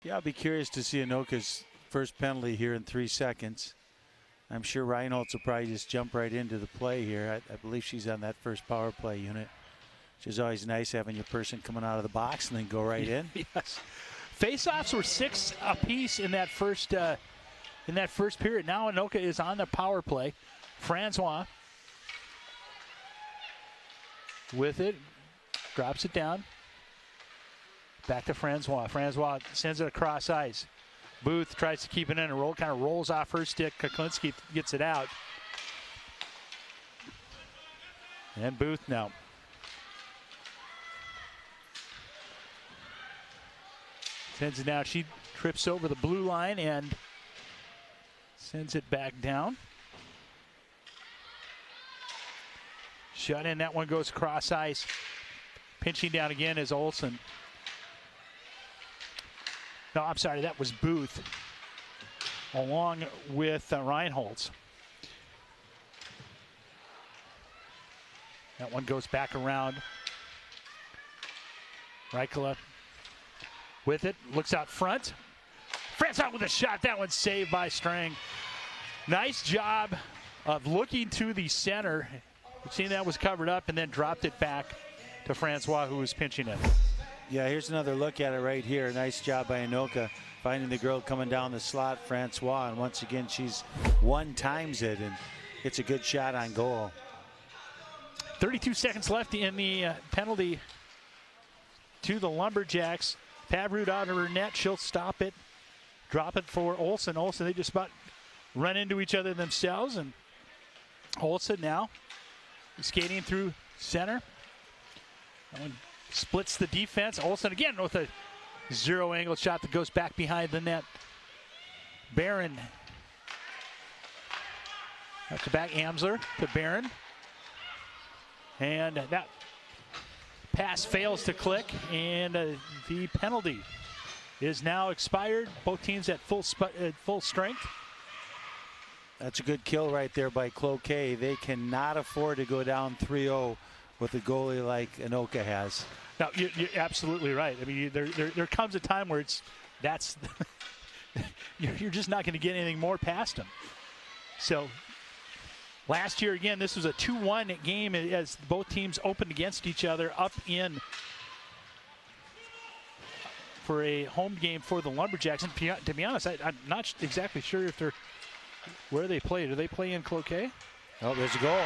Speaker 4: Yeah, I'll be curious to see Anoka's first penalty here in 3 seconds. I'm sure Reinholtz will probably just jump right into the play here. I believe she's on that first power play unit. which is always nice having your person coming out of the box and then go right in.
Speaker 1: Yes. Face-offs were 6 apiece in that first period. Now Anoka is on the power play. Francois with it, drops it down. Back to Francois. Francois sends it across ice. Booth tries to keep it in and roll, kind of rolls off her stick. Kuklinski gets it out. And Booth now. Sends it down. She trips over the blue line and sends it back down. Shut in. That one goes across ice. Pinching down again is Olsen. No, I'm sorry. That was Booth along with Reinholz. That one goes back around. Reichela with it, looks out front. Francois with a shot. That one's saved by Strang. Nice job of looking to the center. We've seen that was covered up and then dropped it back to Francois, who was pinching it.
Speaker 4: Yeah, here's another look at it right here. Nice job by Anoka finding the girl coming down the slot, Francois, and once again she's one times it, and it's a good shot on goal.
Speaker 1: 32 seconds left in the penalty to the Lumberjacks. Pavrud out of her net. She'll stop it. Drop it for Olsen. Olsen, they just about run into each other themselves. And Olsen now skating through center. That one splits the defense. Olsen again with a zero angle shot that goes back behind the net. Barron. Back to back. Amsler to Barron. And that pass fails to click, and the penalty is now expired. Both teams at full strength.
Speaker 4: That's a good kill right there by Cloquet. They cannot afford to go down 3-0 with a goalie like Anoka has.
Speaker 1: No, you're absolutely right. I mean, there comes a time where that's you're just not going to get anything more past them. So last year, again, this was a 2-1 game as both teams opened against each other up in for a home game for the Lumberjacks. And to be honest, I'm not exactly sure if they're where they play. Do they play in Cloquet?
Speaker 4: Oh, there's a goal.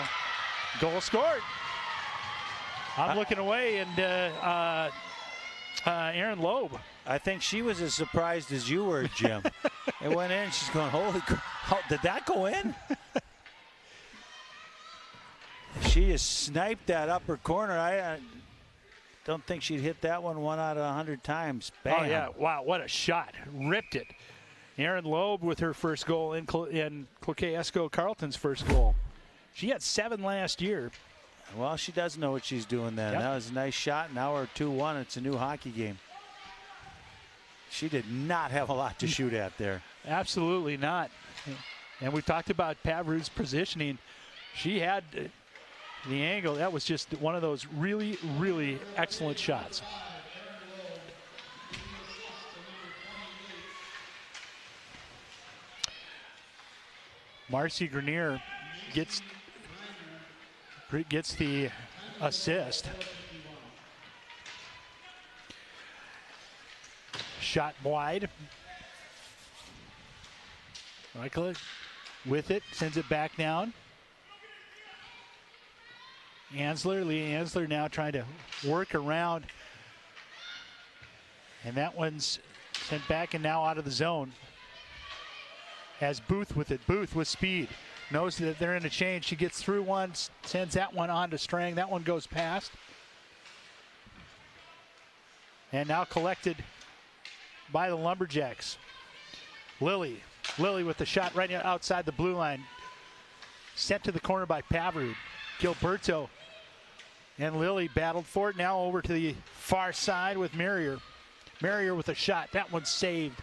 Speaker 1: Goal scored. I'm looking away, and Aaron Loeb.
Speaker 4: I think she was as surprised as you were, Jim. It went in. She's going, holy crap, did that go in? She has sniped that upper corner. I don't think she'd hit that one out of 100 times. Bam.
Speaker 1: Oh, yeah. Wow, what a shot. Ripped it. Aaron Loeb with her first goal in Cloquet Esko Carlton's first goal. She had 7 last year.
Speaker 4: Well, she does know what she's doing then. Yep. That was a nice shot. Now we're 2-1. It's a new hockey game. She did not have a lot to shoot at there.
Speaker 1: Absolutely not. And we talked about Pavrud's positioning. She had the angle. That was just one of those really, really excellent shots. Marcy Grenier gets the assist. Shot wide. Reichler with it, sends it back down. Lee Ansler now trying to work around. And that one's sent back and now out of the zone. Has Booth with it. Booth with speed. Knows that they're in a change. She gets through one, sends that one on to Strang. That one goes past. And now collected by the Lumberjacks. Lily with the shot right outside the blue line. Sent to the corner by Pavrud. Gilberto and Lily battled for it. Now over to the far side with Merrier. Merrier with a shot. That one's saved.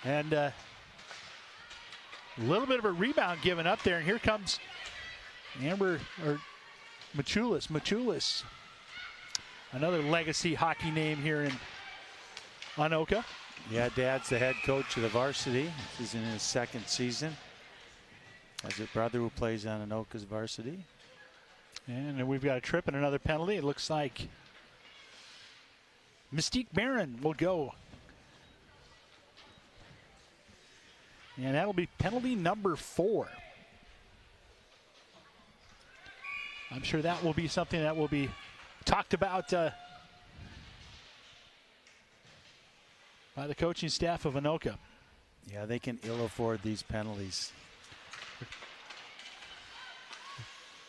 Speaker 1: And a little bit of a rebound given up there. And here comes Machulis. Another legacy hockey name here in Anoka.
Speaker 4: Yeah, Dad's the head coach of the varsity. He's in his 2nd season. Has a brother who plays on Anoka's varsity.
Speaker 1: And we've got a trip and another penalty. It looks like Mystique Barron will go. And that'll be penalty number 4. I'm sure that will be something that will be talked about by the coaching staff of Anoka.
Speaker 4: Yeah, they can ill afford these penalties.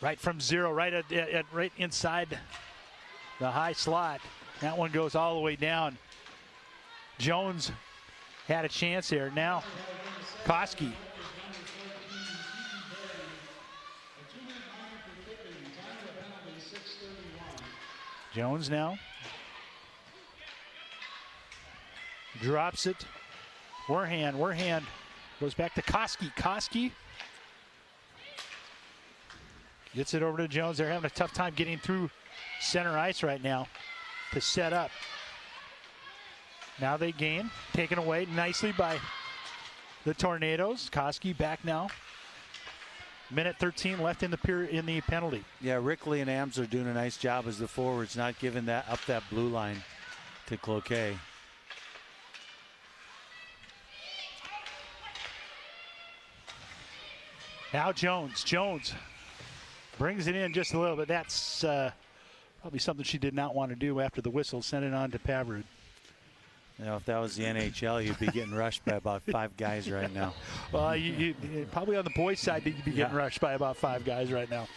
Speaker 1: Right from 0, right right inside the high slot. That one goes all the way down. Jones had a chance there. Now, Koski. Jones now. Drops it. Warhand goes back to Koski. Koski gets it over to Jones. They're having a tough time getting through center ice right now to set up. Now they gain. Taken away nicely by the Tornadoes. Koski back now. Minute 13 left in the penalty.
Speaker 4: Yeah, Rickley and Ams are doing a nice job as the forwards, not giving that up that blue line to Cloquet.
Speaker 1: Now Jones brings it in just a little bit. That's probably something she did not want to do after the whistle. Send it on to Pavrud.
Speaker 4: You know, if that was the NHL, you'd be getting rushed by about 5 guys right now.
Speaker 1: Well, you probably on the boys' side, you'd be getting rushed by about 5 guys right now.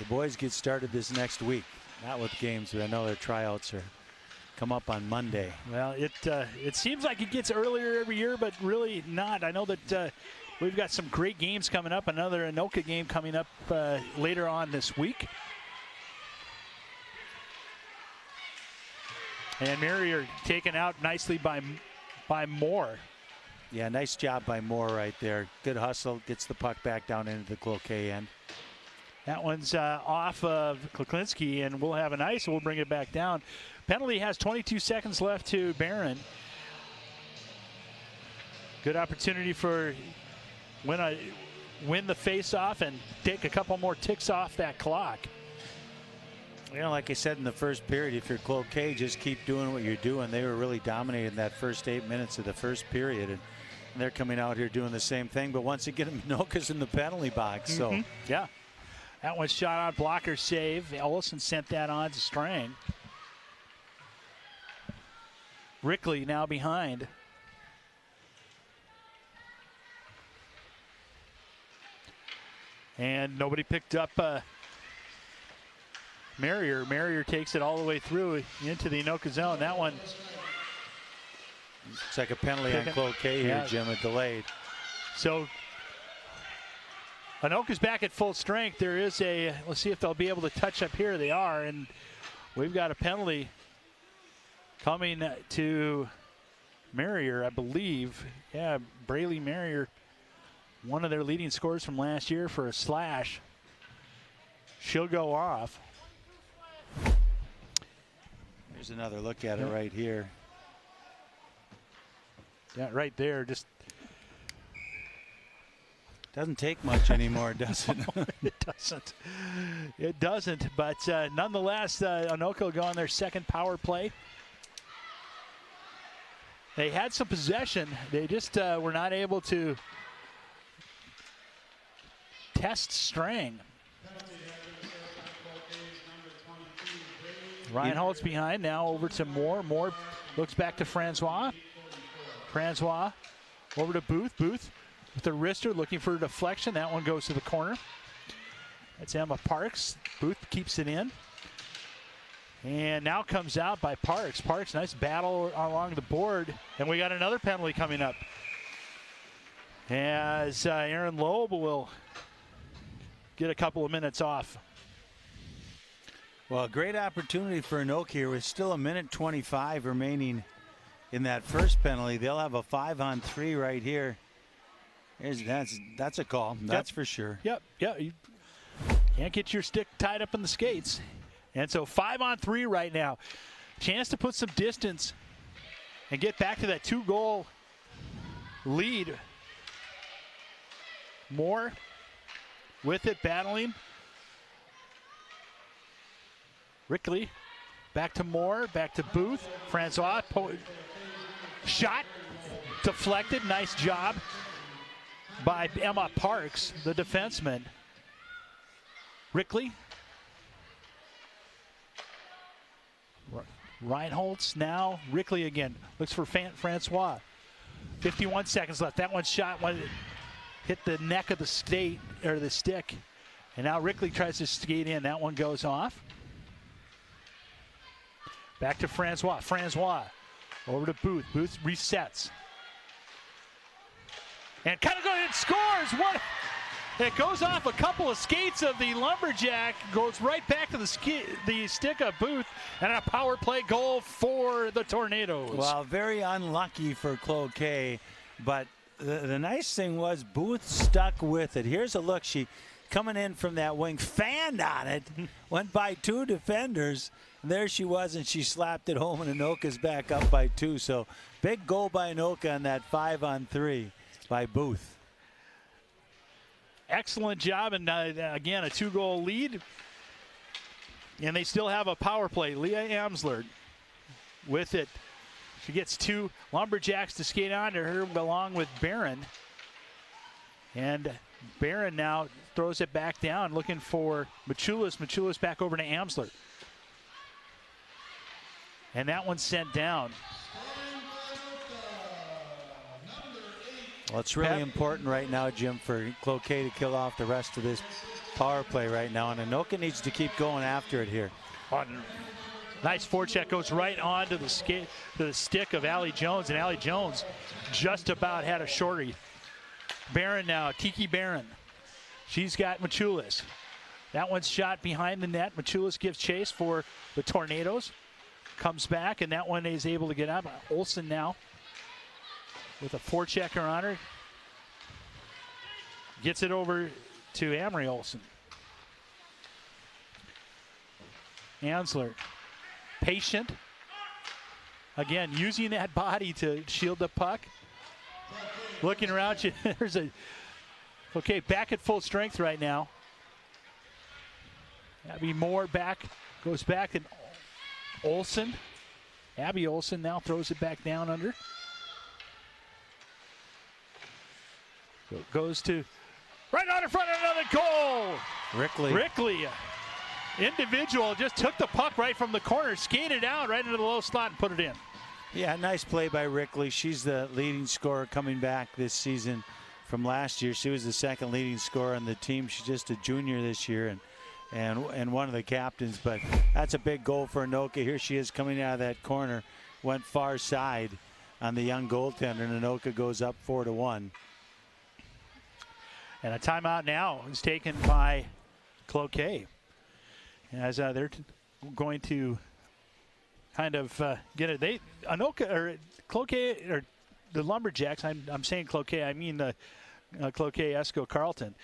Speaker 4: The boys get started this next week. Not with games, but I know their tryouts are come up on Monday.
Speaker 1: Well, it seems like it gets earlier every year, but really not. I know that we've got some great games coming up. Another Anoka game coming up later on this week. And Marrier taken out nicely by Moore.
Speaker 4: Yeah, nice job by Moore right there. Good hustle, gets the puck back down into the Cloquet end.
Speaker 1: That one's off of Kuklinski, and we'll have an ice, and we'll bring it back down. Penalty has 22 seconds left to Barron. Good opportunity for win the face-off and take a couple more ticks off that clock.
Speaker 4: You know, like I said in the first period, if you're Cloquet, just keep doing what you're doing. They were really dominating that first 8 minutes of the first period, and they're coming out here doing the same thing. But once again, Anoka's in the penalty box. So
Speaker 1: yeah, that one's shot on, blocker save. Olsen sent that on to Strang. Rickley now behind. And nobody picked up Marrier. Marrier takes it all the way through into the Anoka zone. That one.
Speaker 4: It's like a penalty on Cloquet here, Jim, a delayed.
Speaker 1: So Anoka's back at full strength. There is let's see if they'll be able to touch up here. They are, and we've got a penalty coming to Marrier, I believe. Yeah, Braylee Marrier, one of their leading scorers from last year, for a slash. She'll go off.
Speaker 4: Here's another look at it right here.
Speaker 1: Yeah, right there. Just
Speaker 4: doesn't take much anymore, does it?
Speaker 1: No, it doesn't. It doesn't. But nonetheless, Anoka will go on their second power play. They had some possession. They just were not able to test Strang. Reinhold's behind now, over to Moore. Moore looks back to Francois. Francois over to Booth. Booth with the wrister looking for a deflection. That one goes to the corner. That's Emma Parks. Booth keeps it in. And now comes out by Parks. Parks, nice battle along the board. And we got another penalty coming up, as Aaron Loeb will get a couple of minutes off.
Speaker 4: Well, great opportunity for Anoka here with still 1:25 remaining in that first penalty. They'll have a 5-on-3 right here. That's a call. That's for sure.
Speaker 1: Yep. You can't get your stick tied up in the skates. And so 5-on-3 right now. Chance to put some distance and get back to that 2-goal lead Moore with it, battling. Rickley back to Moore, back to Booth. Francois, shot deflected. Nice job by Emma Parks, the defenseman. Rickley. Reinholtz now. Rickley again. Looks for Francois. 51 seconds left. That one shot hit the neck of the stick. And now Rickley tries to skate in. That one goes off. Back to Francois. Francois over to Booth. Booth resets. And kind of goes and scores. What? It goes off a couple of skates of the Lumberjack, goes right back to the stick of Booth, and a power play goal for the Tornadoes.
Speaker 4: Well, very unlucky for Cloquet, but the nice thing was Booth stuck with it. Here's a look. She coming in from that wing, fanned on it, went by 2 defenders. And there she was, and she slapped it home, and Anoka's back up by 2. So big goal by Anoka on that 5-on-3 by Booth.
Speaker 1: Excellent job, and again, a 2-goal lead. And they still have a power play. Leah Amsler with it. She gets 2 Lumberjacks to skate on to her along with Barron. And Barron now throws it back down, looking for Machulis. Machulis back over to Amsler. And that one's sent down.
Speaker 4: Well, it's really important right now, Jim, for Cloquet to kill off the rest of this power play right now. And Anoka needs to keep going after it here.
Speaker 1: Nice forecheck, goes right onto the stick of Allie Jones. And Allie Jones just about had a shorty. Barron now, Tiki Barron. She's got Machulis. That one's shot behind the net. Machulis gives chase for the Tornadoes. Comes back, and that one is able to get out. Olsen now with a forechecker on her. Gets it over to Amory Olsen. Ansler, patient. Again, using that body to shield the puck. Looking around, there's okay, back at full strength right now. Abby Moore goes back, and Olsen. Abby Olsen now throws it back down under. Goes to right on in front of another goal. Rickley. Individual just took the puck right from the corner, skated out right into the low slot and put it in.
Speaker 4: Yeah, nice play by Rickley. She's the leading scorer coming back this season from last year. She was the second leading scorer on the team. She's just a junior this year and one of the captains. But that's a big goal for Anoka. Here she is coming out of that corner. Went far side on the young goaltender, and Anoka goes up 4-1.
Speaker 1: And a timeout now is taken by Cloquet, as they're going to kind of get it. Anoka or Cloquet or the Lumberjacks. I'm saying Cloquet. I mean the Cloquet, Esko, Carlton.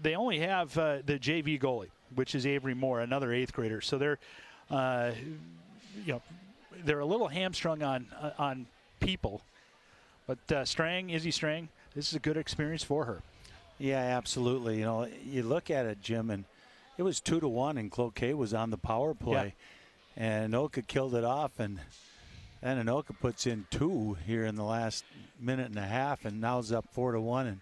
Speaker 1: They only have the JV goalie, which is Avery Moore, another 8th grader. So they're they're a little hamstrung on people. But Izzy Strang, this is a good experience for her.
Speaker 4: Yeah, absolutely. You know, you look at it, Jim, and it was 2-1, and Cloquet was on the power play. Yeah. And Anoka killed it off, and then Anoka puts in 2 here in the last minute and a half, and now it's up 4-1, and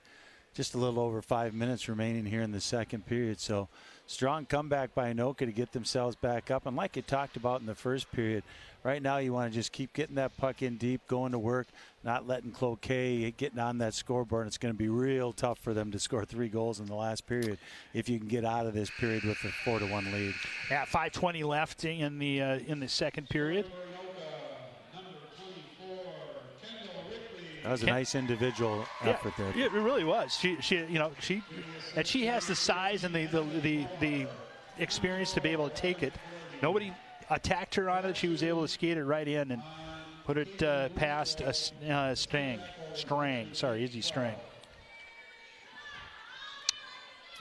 Speaker 4: just a little over 5 minutes remaining here in the second period. So strong comeback by Anoka to get themselves back up. And like you talked about in the first period, right now you want to just keep getting that puck in deep, going to work, not letting Cloquet getting on that scoreboard. It's going to be real tough for them to score 3 goals in the last period if you can get out of this period with a 4-1 lead.
Speaker 1: Yeah, 5:20 left in the second period.
Speaker 4: That was a nice individual effort there.
Speaker 1: Yeah, it really was. She has the size and the experience to be able to take it. Nobody attacked her on it. She was able to skate it right in and put it past Izzy Strang.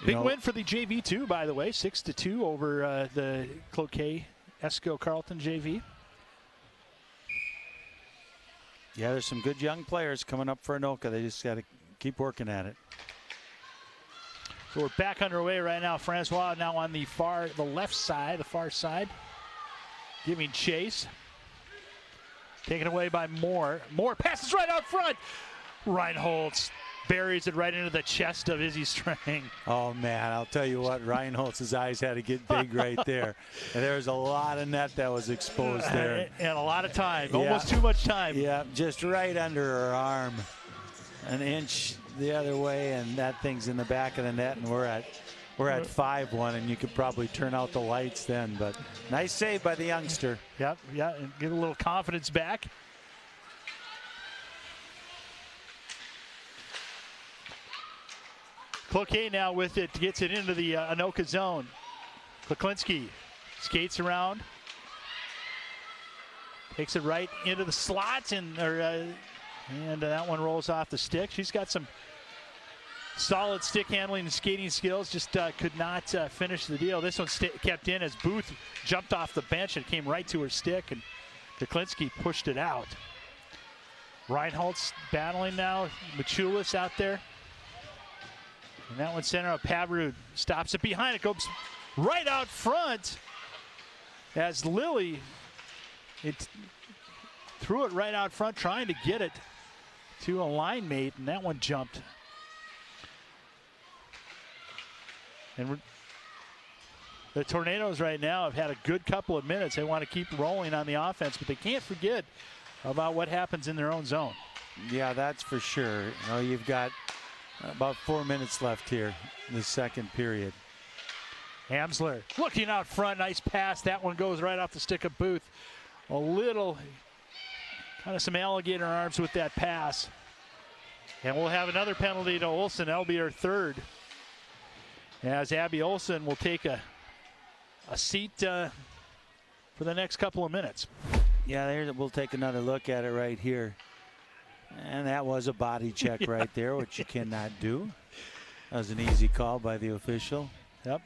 Speaker 1: Big win for the JV too, by the way, 6-2 over the Cloquet Esko Carlton JV.
Speaker 4: Yeah, there's some good young players coming up for Anoka. They just got to keep working at it.
Speaker 1: So we're back underway right now. Francois now on the far side, giving chase. Taken away by Moore. Moore passes right out front. Reinholz buries it right into the chest of Izzy Strang.
Speaker 4: Oh, man, I'll tell you what, Reinholz's eyes had to get big right there. And there was a lot of net that was exposed there.
Speaker 1: And a lot of time, almost too much time.
Speaker 4: Yeah, just right under her arm. An inch the other way, and that thing's in the back of the net, and we're at 5-1, and you could probably turn out the lights then. But nice save by the youngster.
Speaker 1: Yep, yeah, and get a little confidence back. Cloquet now with it, gets it into the Anoka zone. Kuklinski skates around, takes it right into the slots, and that one rolls off the stick. She's got some solid stick handling and skating skills, just could not finish the deal. This one kept in as Booth jumped off the bench and came right to her stick, and Kuklinski pushed it out. Reinholz battling now. Machulis out there. And that one center of Pavrud stops it behind. It goes right out front as Lily threw it right out front, trying to get it to a line mate, and that one jumped. And the Tornadoes right now have had a good couple of minutes. They want to keep rolling on the offense, but they can't forget about what happens in their own zone.
Speaker 4: Yeah, that's for sure. You know, you've got about 4 minutes left here in the second period.
Speaker 1: Amsler looking out front, nice pass. That one goes right off the stick of Booth. A little, kind of some alligator arms with that pass. And we'll have another penalty to Olsen. That'll be her third. As Abby Olsen will take a seat for the next couple of minutes.
Speaker 4: Yeah, we'll take another look at it right here. And that was a body check right there, which you cannot do. That was an easy call by the official.
Speaker 1: Yep.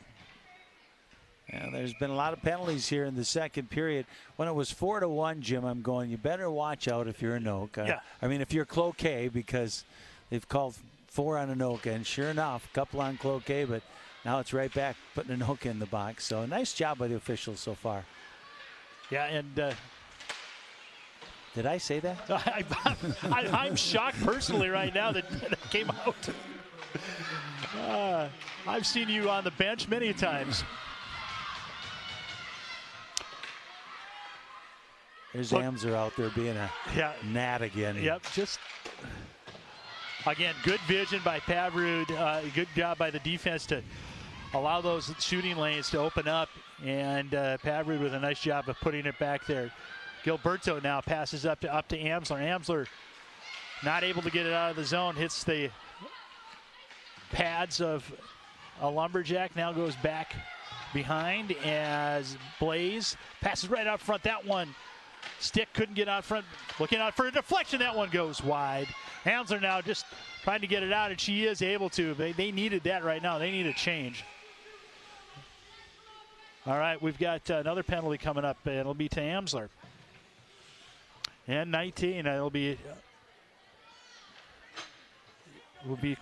Speaker 4: And there's been a lot of penalties here in the second period. When it was 4-1, Jim, I'm going, you better watch out if you're Anoka.
Speaker 1: Yeah.
Speaker 4: I mean, if you're Cloquet, because they've called 4 on Anoka, and sure enough, a couple on Cloquet, but now it's right back, putting Anoka in the box. So nice job by the officials so far.
Speaker 1: Yeah, and
Speaker 4: did I say that?
Speaker 1: I'm shocked personally right now that came out. I've seen you on the bench many times.
Speaker 4: There's Amser out there being a gnat again.
Speaker 1: Yep, just again, good vision by Pavrud. Good job by the defense to allow those shooting lanes to open up, and Pavrud with a nice job of putting it back there. Gilberto now passes up to Amsler. Amsler not able to get it out of the zone, hits the pads of a Lumberjack, now goes back behind as Blaze passes right out front. That one, stick couldn't get out front, looking out for a deflection. That one goes wide. Amsler now just trying to get it out, and she is able to. They needed that right now. They need a change. All right, we've got another penalty coming up, and it'll be to Amsler. And 19, it'll be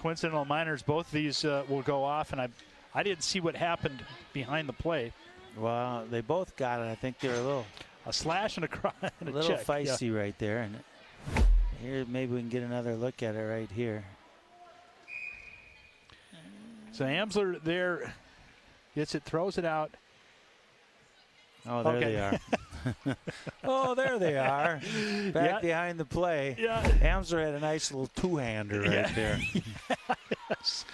Speaker 1: coincidental minors. Both of these will go off, and I didn't see what happened behind the play.
Speaker 4: Well, they both got it. I think they're
Speaker 1: a slash and a
Speaker 4: little
Speaker 1: check.
Speaker 4: feisty right there. And here, maybe we can get another look at it right here.
Speaker 1: So Amsler there gets it, throws it out.
Speaker 4: Oh, there they are. Oh, there they are. Back behind the play.
Speaker 1: Yeah.
Speaker 4: Amsler had a nice little two-hander right there.
Speaker 1: Yes.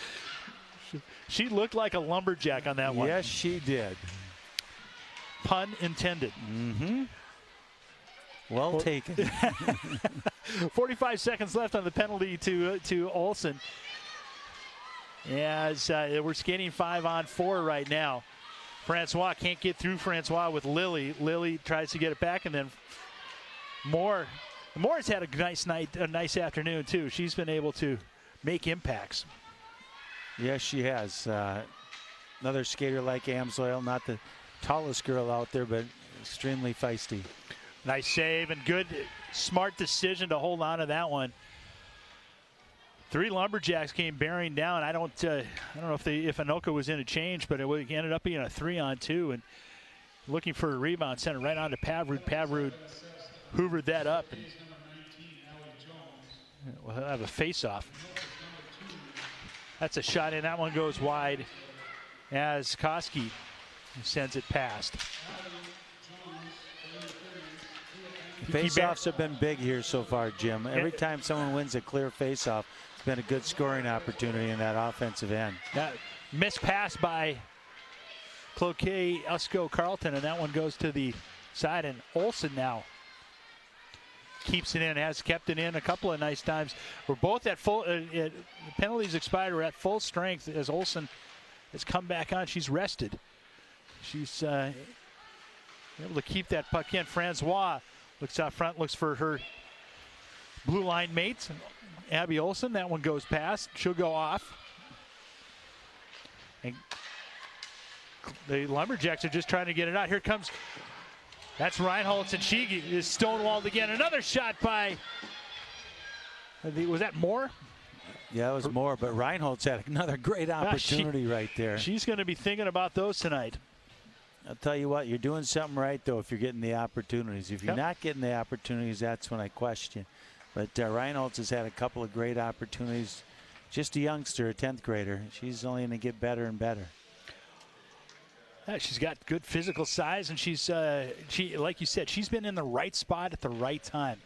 Speaker 1: She looked like a lumberjack on that one.
Speaker 4: Yes, she did.
Speaker 1: Pun intended.
Speaker 4: Mm-hmm. Well taken.
Speaker 1: 45 seconds left on the penalty to Olsen. As we're skating 5-on-4 right now. Francois can't get through Francois with Lily. Lily tries to get it back, and then Moore. Moore's had a nice afternoon too. She's been able to make impacts.
Speaker 4: Yes, she has. Another skater like Amsoil, not the tallest girl out there, but extremely feisty.
Speaker 1: Nice save and good, smart decision to hold on to that one. Three Lumberjacks came bearing down. I don't know if Anoka was in a change, but it ended up being a 3-on-2 and looking for a rebound, sent it right on to Pavrud. Pavrud hoovered that up, and we'll have a face-off. That's a shot, and that one goes wide as Koski sends it past.
Speaker 4: Face-offs have been big here so far, Jim. Every time someone wins a clear face-off, it's been a good scoring opportunity in that offensive end.
Speaker 1: That missed pass by Cloquet, Esko, Carlton, and that one goes to the side, and Olsen now keeps it in, has kept it in a couple of nice times. We're both at full, penalties expired, we're at full strength as Olsen has come back on. She's rested. She's able to keep that puck in. Francois looks out front, looks for her blue line mates. Abby Olsen, that one goes past. She'll go off. And the Lumberjacks are just trying to get it out. Here comes, that's Reinholtz, and she is stonewalled again. Another shot by, was that Moore?
Speaker 4: Yeah, it was Moore, but Reinholtz had another great opportunity right there.
Speaker 1: She's going to be thinking about those tonight.
Speaker 4: I'll tell you what, you're doing something right, though, if you're getting the opportunities. If you're not getting the opportunities, that's when I question. But Reinholtz has had a couple of great opportunities. Just a youngster, a 10th grader. She's only going to get better and better.
Speaker 1: Yeah, she's got good physical size, and she's, like you said, she's been in the right spot at the right time.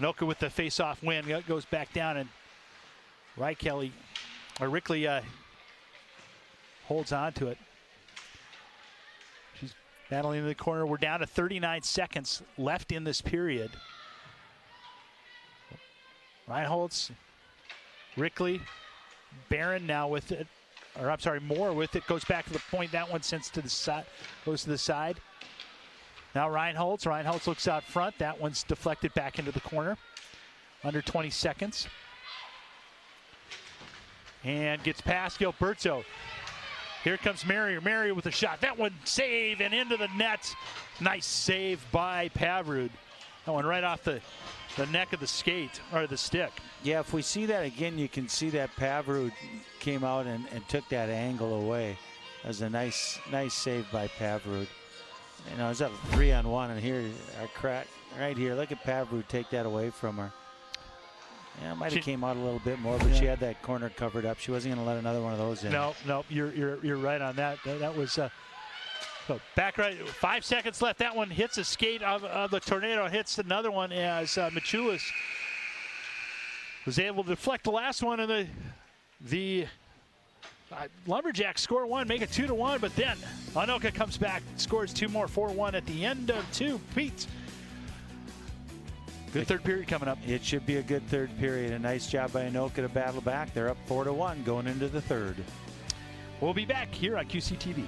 Speaker 1: Anoka with the face-off win goes back down, and Rickley holds on to it. She's battling in the corner. We're down to 39 seconds left in this period. Reinholtz, Rickley, Barron now with it. Or I'm sorry, Moore with it. Goes back to the point. That one sends to the side, goes to the side. Now Reinholtz. Reinholtz looks out front. That one's deflected back into the corner. Under 20 seconds. And gets past Gilberto. Here comes Mary. Mary with a shot. That one save and into the net. Nice save by Pavrud. That one right off the neck of the skate, or the stick.
Speaker 4: Yeah, if we see that again, you can see that Pavrud came out and took that angle away. That was a nice save by Pavrud. You know, it's a 3-on-1, and here, our crack right here. Look at Pavrud take that away from her. Yeah, it might have came out a little bit more, but she had that corner covered up. She wasn't going to let another one of those in.
Speaker 1: No, you're right on that. That was so back right. 5 seconds left. That one hits a skate of the tornado. Hits another one as Machulis was able to deflect the last one, and the Lumberjacks score one, make it 2-1. But then Anoka comes back, scores two more, 4-1 at the end of two. Pete. Good third period coming up.
Speaker 4: It should be a good third period. A nice job by Anoka to battle back. They're up 4-1 going into the third.
Speaker 1: We'll be back here on QCTV.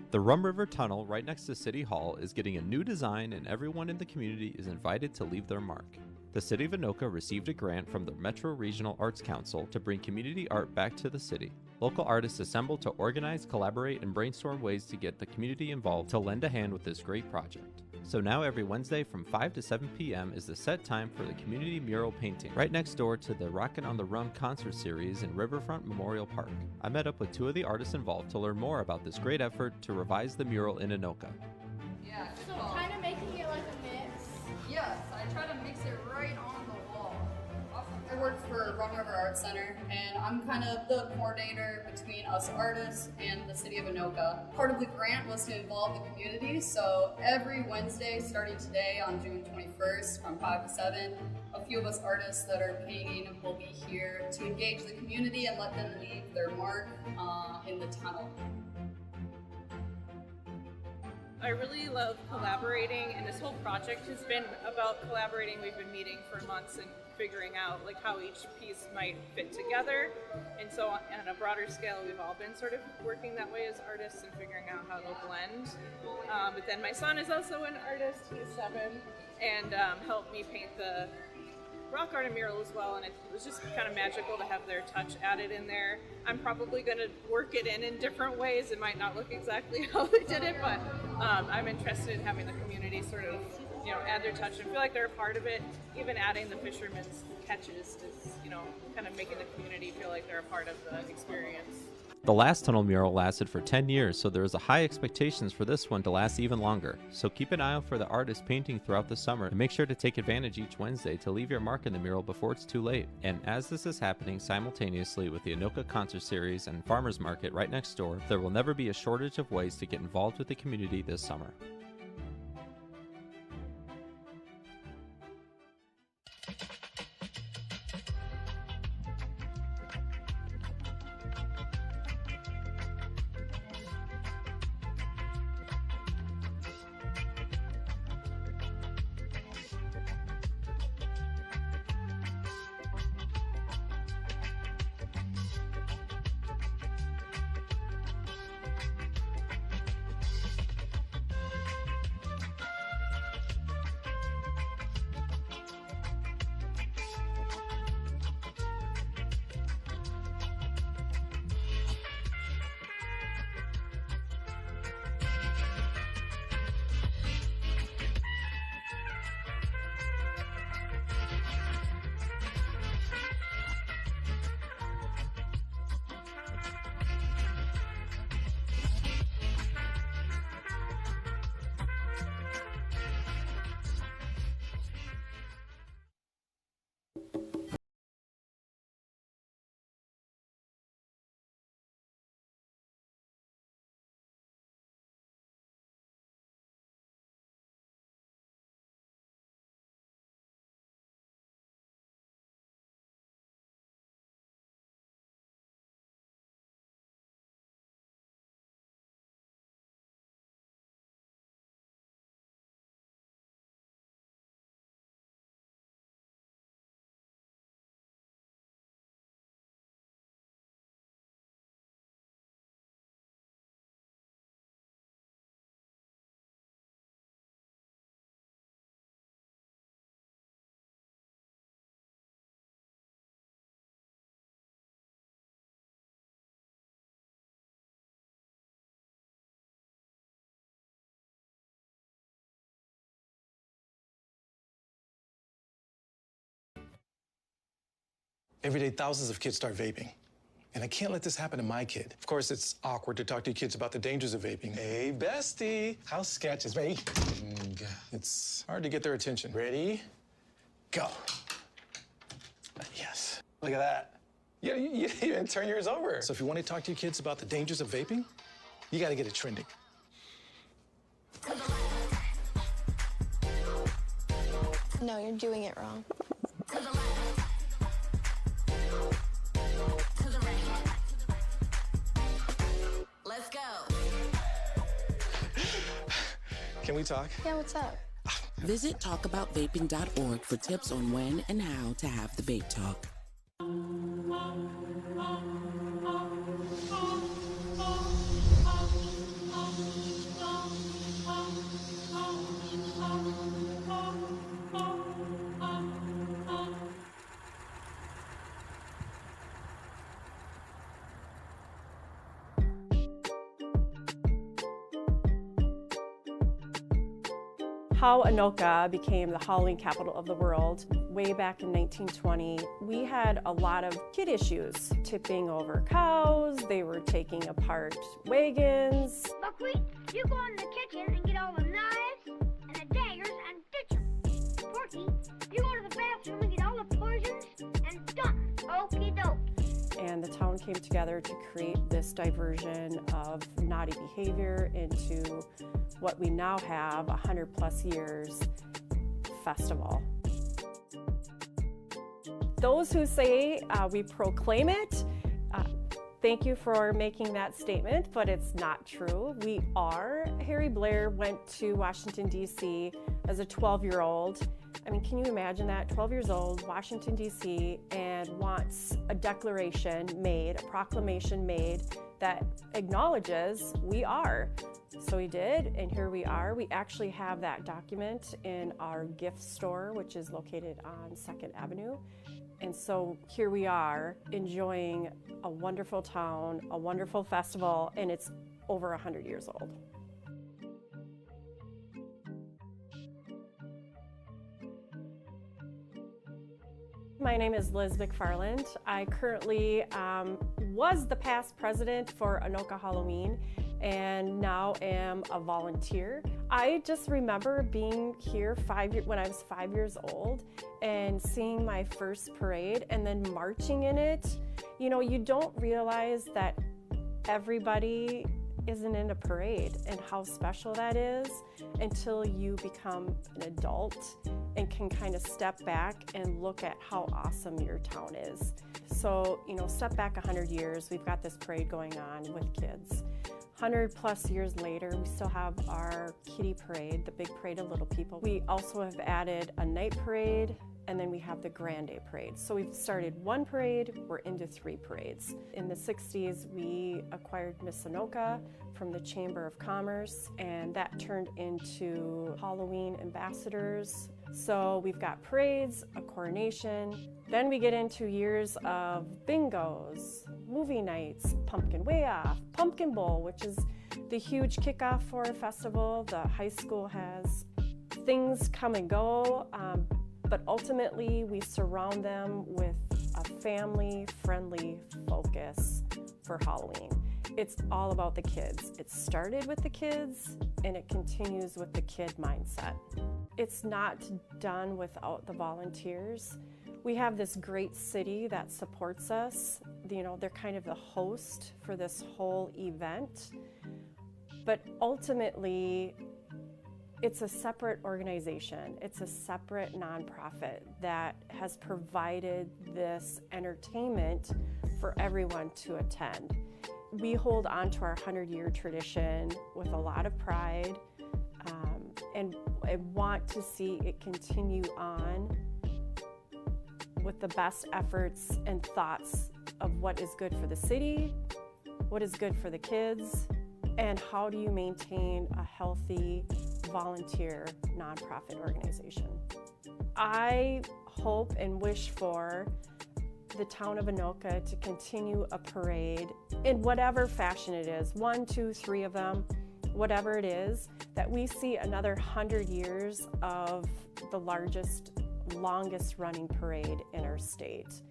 Speaker 2: The Rum River Tunnel right next to City Hall is getting a new design, and everyone in the community is invited to leave their mark. The City of Anoka received a grant from the Metro Regional Arts Council to bring community art back to the city. Local artists assembled to organize, collaborate, and brainstorm ways to get the community involved to lend a hand with this great project. So now every Wednesday from 5 to 7 p.m. is the set time for the community mural painting, right next door to the Rockin' on the Rum concert series in Riverfront Memorial Park. I met up with 2 of the artists involved to learn more about this great effort to revise the mural in Anoka.
Speaker 3: Yeah,
Speaker 22: So kind of making it like a mix.
Speaker 3: Yes, I try to mix it right on the wall. Awesome. I work for Rum River Arts Center, and I'm kind of the coordinator between us artists and the city of Anoka. Part of the grant was to involve the community, so every Wednesday, starting today on June 21st from 5 to 7, a few of us artists that are painting will be here to engage the community and let them leave their mark in the tunnel.
Speaker 22: I really love collaborating, and this whole project has been about collaborating. We've been meeting for months and figuring out like how each piece might fit together. And so on a broader scale, we've all been sort of working that way as artists and figuring out how they'll blend. But then my son is also an artist, he's 7, and helped me paint the rock art and mural as well, and it was just kind of magical to have their touch added in there. I'm probably going to work it in different ways. It might not look exactly how they did it, but I'm interested in having the community sort of, you know, add their touch and feel like they're a part of it. Even adding the fishermen's catches is, you know, kind of making the community feel like they're a part of the experience.
Speaker 2: The last tunnel mural lasted for 10 years, so there is a high expectations for this one to last even longer. So keep an eye out for the artist painting throughout the summer, and make sure to take advantage each Wednesday to leave your mark in the mural before it's too late. And as this is happening simultaneously with the Anoka concert series and farmers market right next door, there will never be a shortage of ways to get involved with the community this summer.
Speaker 23: Every day, thousands of kids start vaping. And I can't let this happen to my kid. Of course, it's awkward to talk to your kids about the dangers of vaping. Hey, bestie, how's sketches, vaping? It's hard to get their attention. Ready? Go. Yes. Look at that. You didn't turn yours over. So if you want to talk to your kids about the dangers of vaping, you got to get it trending.
Speaker 10: No, you're doing it wrong.
Speaker 24: Let's go.
Speaker 23: Can we talk?
Speaker 10: Yeah, what's up?
Speaker 24: Visit talkaboutvaping.org for tips on when and how to have the vape talk.
Speaker 5: how Anoka became the Halloween capital of the world way back in 1920. We had a lot of kid issues, tipping over cows, they were taking apart wagons.
Speaker 6: Buckwheat, you go in the kitchen and get all the knives and the daggers and ditch them. Porky, you go to the bathroom and get all the poisons and done. Okie doke.
Speaker 5: And the town came together to create this diversion of naughty behavior into what we now have, 100+ years festival. Those who say we proclaim it, thank you for making that statement, but it's not true. We are. Harry Blair went to Washington, D.C. as a 12-year-old. I mean, can you imagine that? 12 years old, Washington, D.C., and wants a declaration made, a proclamation made that acknowledges we are. So he did, and here we are. We actually have that document in our gift store, which is located on 2nd Avenue. And so here we are enjoying a wonderful town, a wonderful festival, and it's over 100 years old. My name is Liz McFarland. I currently was the past president for Anoka Halloween and now am a volunteer. I just remember being here when I was 5 years old and seeing my first parade and then marching in it. You know, you don't realize that everybody isn't in a parade and how special that is until you become an adult and can kind of step back and look at how awesome your town is. So, you know, step back 100 years, we've got this parade going on with kids. 100+ years later, we still have our kiddie parade, the big parade of little people. We also have added a night parade, and then we have the Grand Day parade. So we've started one parade, we're into 3 parades. In the 60s, we acquired Miss Anoka from the Chamber of Commerce, and that turned into Halloween ambassadors. So we've got parades, a coronation, then we get into years of bingos, movie nights, pumpkin way off, pumpkin bowl, which is the huge kickoff for a festival. The high school has things come and go, but ultimately we surround them with a family-friendly focus for Halloween. It's all about the kids. It started with the kids and it continues with the kid mindset. It's not done without the volunteers. We have this great city that supports us. You know, they're kind of the host for this whole event. But ultimately, it's a separate organization. It's a separate nonprofit that has provided this entertainment for everyone to attend. We hold on to our 100-year tradition with a lot of pride, and I want to see it continue on with the best efforts and thoughts of what is good for the city, what is good for the kids, and how do you maintain a healthy volunteer nonprofit organization. I hope and wish for the town of Anoka to continue a parade in whatever fashion it is, 1, 2, 3 of them, whatever it is, that we see another 100 years of the longest running parade in our state.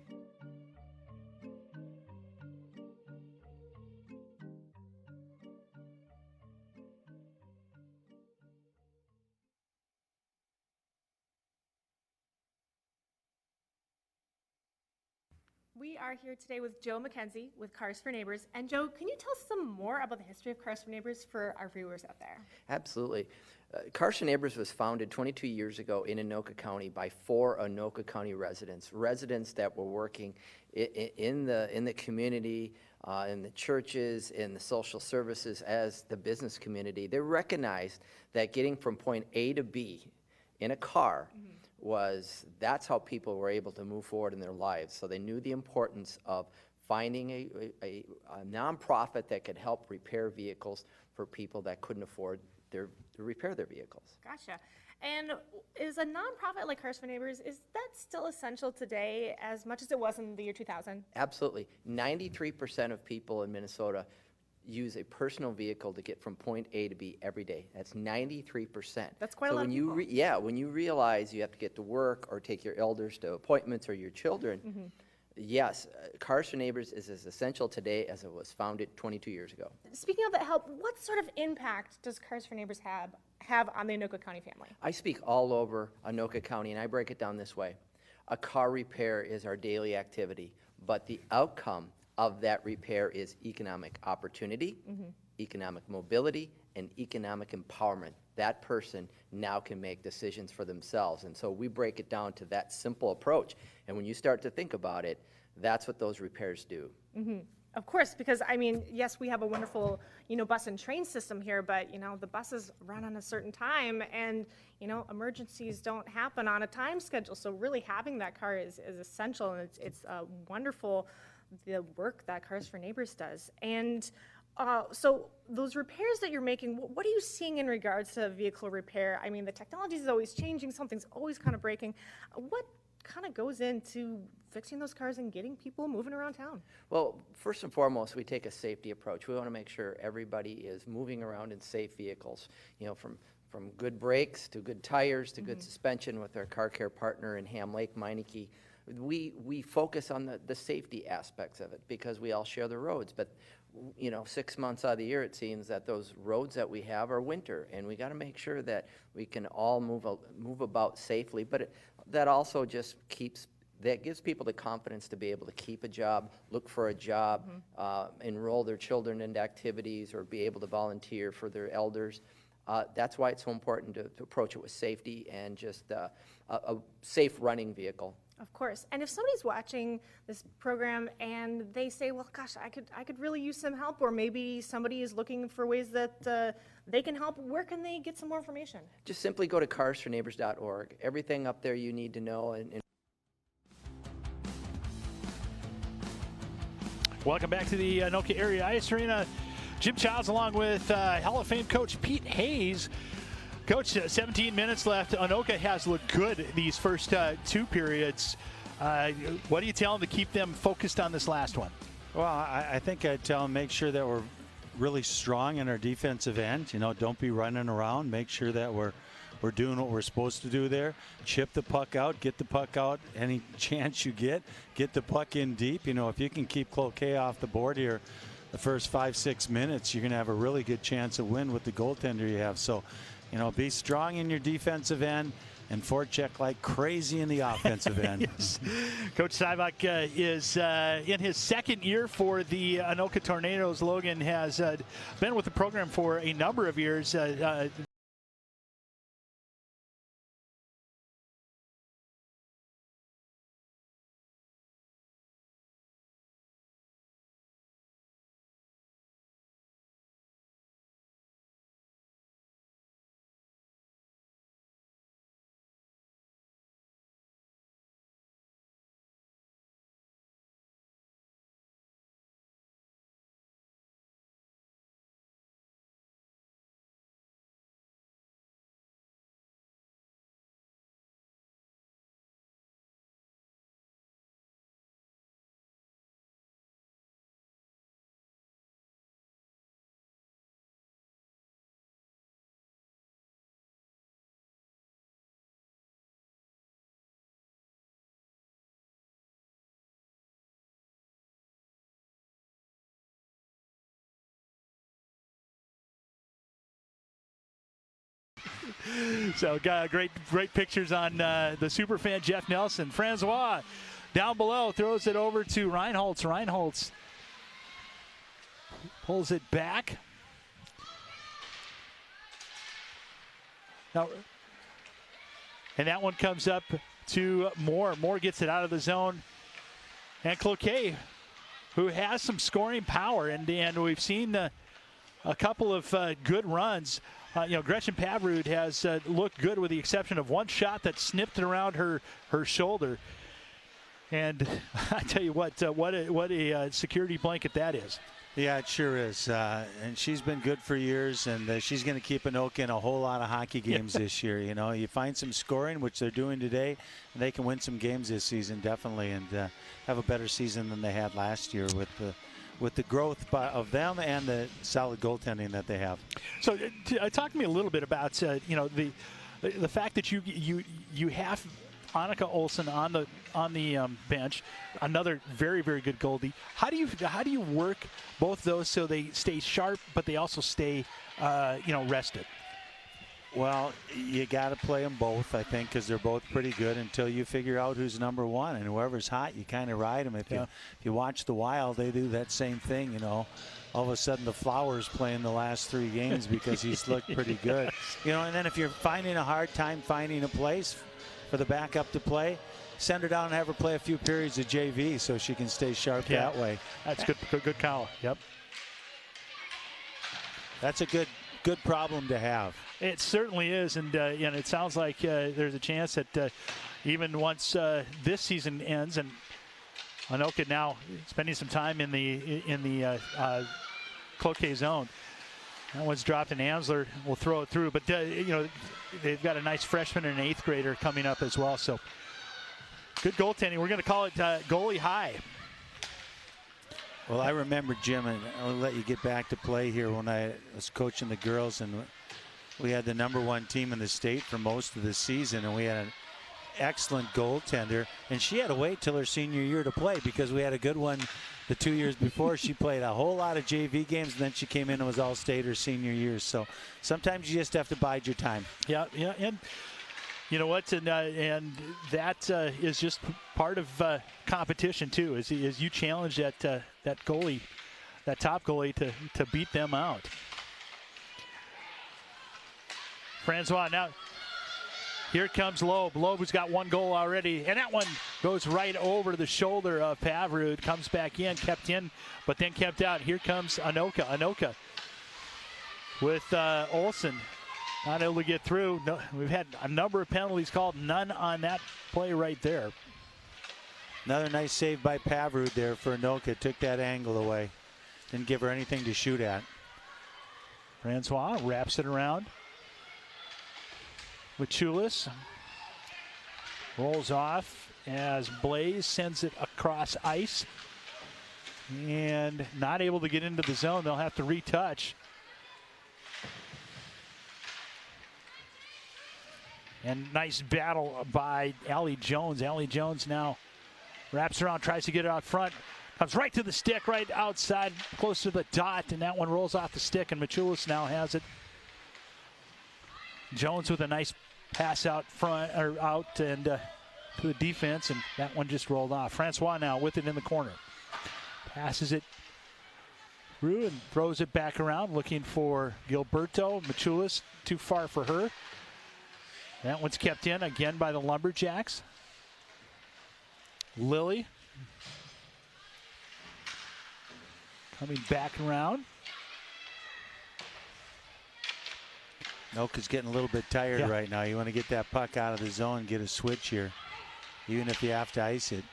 Speaker 7: We are here today with Joe McKenzie with Cars for Neighbors. And Joe, can you tell us some more about the history of Cars for Neighbors for our viewers out there?
Speaker 9: Absolutely. Cars for Neighbors was founded 22 years ago in Anoka County by 4 Anoka County residents that were working in the community, in the churches, in the social services, as the business community. They recognized that getting from point A to B in a car that's how people were able to move forward in their lives. So they knew the importance of finding a nonprofit that could help repair vehicles for people that couldn't afford to repair their vehicles.
Speaker 7: Gotcha. And is a nonprofit like Cars for Neighbors, is that still essential today as much as it was in the year 2000?
Speaker 9: Absolutely. 93% of people in Minnesota use a personal vehicle to get from point A to B every day. That's 93%.
Speaker 7: That's quite a lot
Speaker 9: when
Speaker 7: of
Speaker 9: you
Speaker 7: people.
Speaker 9: when you realize you have to get to work or take your elders to appointments or your children,
Speaker 7: Mhm.
Speaker 9: yes, Cars for Neighbors is as essential today as it was founded 22 years ago.
Speaker 7: Speaking of that help, what sort of impact does Cars for Neighbors have on the Anoka County family?
Speaker 9: I speak all over Anoka County, and I break it down this way. A car repair is our daily activity, but the outcome of that repair is economic opportunity,
Speaker 7: Mhm.
Speaker 9: economic mobility, and economic empowerment. That person now can make decisions for themselves. And so we break it down to that simple approach. And when you start to think about it, that's what those repairs do.
Speaker 7: Mhm. Of course, because I mean, yes, we have a wonderful, bus and train system here, but the buses run on a certain time, and emergencies don't happen on a time schedule. So really, having that car is essential, and it's wonderful the work that Cars for Neighbors does. And so those repairs that you're making, what are you seeing in regards to vehicle repair? I mean, the technology is always changing, something's always kind of breaking. What kind of goes into fixing those cars and getting people moving around town?
Speaker 9: Well, first and foremost, we take a safety approach. We want to make sure everybody is moving around in safe vehicles, from good brakes to good tires to good suspension with our car care partner in Ham Lake, Meineke. We focus on the safety aspects of it because we all share the roads. But 6 months out of the year, it seems that those roads that we have are winter, and we got to make sure that we can all move about safely. But that also just gives people the confidence to be able to keep a job, look for a job, enroll their children into activities, or be able to volunteer for their elders. That's why it's so important to approach it with safety and just a safe running vehicle.
Speaker 7: Of course. And if somebody's watching this program and they say, well, gosh, I could really use some help, or maybe somebody is looking for ways that they can help, where can they get some more information?
Speaker 9: Just simply go to carsforneighbors.org. Everything up there you need to know. And
Speaker 1: Welcome back to the Anoka Area Ice Arena. Jim Childs along with Hall of Fame coach Pete Hayes. Coach, 17 minutes left. Anoka has looked good these first two periods. What do you tell them to keep them focused on this last one?
Speaker 4: Well, I think I'd tell them make sure that we're really strong in our defensive end. Don't be running around. Make sure that we're doing what we're supposed to do there. Chip the puck out, get the puck out any chance you get the puck in deep. If you can keep Cloquet off the board here the first 5-6 minutes, you're going to have a really good chance of win with the goaltender you have. So, be strong in your defensive end and forecheck like crazy in the offensive end.
Speaker 1: Yes. Coach Sybok is in his second year for the Anoka Tornadoes. Logan has been with the program for a number of years. So great pictures on the superfan Jeff Nelson. Francois down below throws it over to Reinholtz. Reinholtz pulls it back. Now, and that one comes up to Moore. Moore gets it out of the zone. And Cloquet, who has some scoring power, and we've seen a couple of good runs. Gretchen Pavrud has looked good with the exception of one shot that snipped around her shoulder. And I tell you what a security blanket that is.
Speaker 4: Yeah, it sure is. And she's been good for years, and she's going to keep Anoka in a whole lot of hockey games this year. You find some scoring, which they're doing today, and they can win some games this season, definitely, and have a better season than they had last year with with the growth of them and the solid goaltending that they have.
Speaker 1: So talk to me a little bit about the fact that you have Anoka Olsen on the bench, another very, very good goalie. How do you work both those so they stay sharp, but they also stay rested?
Speaker 4: Well, you got to play them both, I think, because they're both pretty good until you figure out who's number one. And whoever's hot, you kind of ride them. If you watch the Wild, they do that same thing. All of a sudden the Flowers playing the last 3 games because he's looked pretty good. And then if you're finding a hard time finding a place for the backup to play, send her down and have her play a few periods of JV so she can stay sharp that way.
Speaker 1: That's good call. Yep.
Speaker 4: That's a good problem to have.
Speaker 1: It certainly is, and it sounds like there's a chance that even once this season ends, and Anoka now spending some time in the Cloquet zone. That one's dropped, and Amsler will throw it through. But they've got a nice freshman and an 8th grader coming up as well. So good goaltending. We're going to call it goalie high.
Speaker 4: Well, I remember, Jim, and I'll let you get back to play here, when I was coaching the girls, and we had the #1 team in the state for most of the season, and we had an excellent goaltender, and she had to wait till her senior year to play because we had a good one the 2 years before. She played a whole lot of JV games, and then she came in and was all-state her senior year. So sometimes you just have to bide your time.
Speaker 1: Yeah, and you know what, and that is just part of competition too. Is you challenge that goalie, that top goalie, to beat them out. Francois, now here comes Loeb. Loeb, who's got 1 goal already, and that one goes right over the shoulder of Pavrud. Comes back in, kept in, but then kept out. Here comes Anoka. Anoka with Olsen. Not able to get through. No, we've had a number of penalties called, none on that play right there.
Speaker 4: Another nice save by Pavrud there for Anoka. Took that angle away. Didn't give her anything to shoot at.
Speaker 1: Francois wraps it around. Machulis rolls off as Blaze sends it across ice. And not able to get into the zone. They'll have to retouch. And nice battle by Allie Jones. Allie Jones now wraps around, tries to get it out front. Comes right to the stick, right outside, close to the dot, and that one rolls off the stick, and Machulis now has it. Jones with a nice pass out front, or out, and to the defense, and that one just rolled off. Francois now with it in the corner. Passes it through and throws it back around, looking for Gilberto. Machulis too far for her. That one's kept in again by the Lumberjacks. Lilly coming back around.
Speaker 4: Anoka's getting a little bit tired right now. You want to get that puck out of the zone, get a switch here, even if you have to ice it,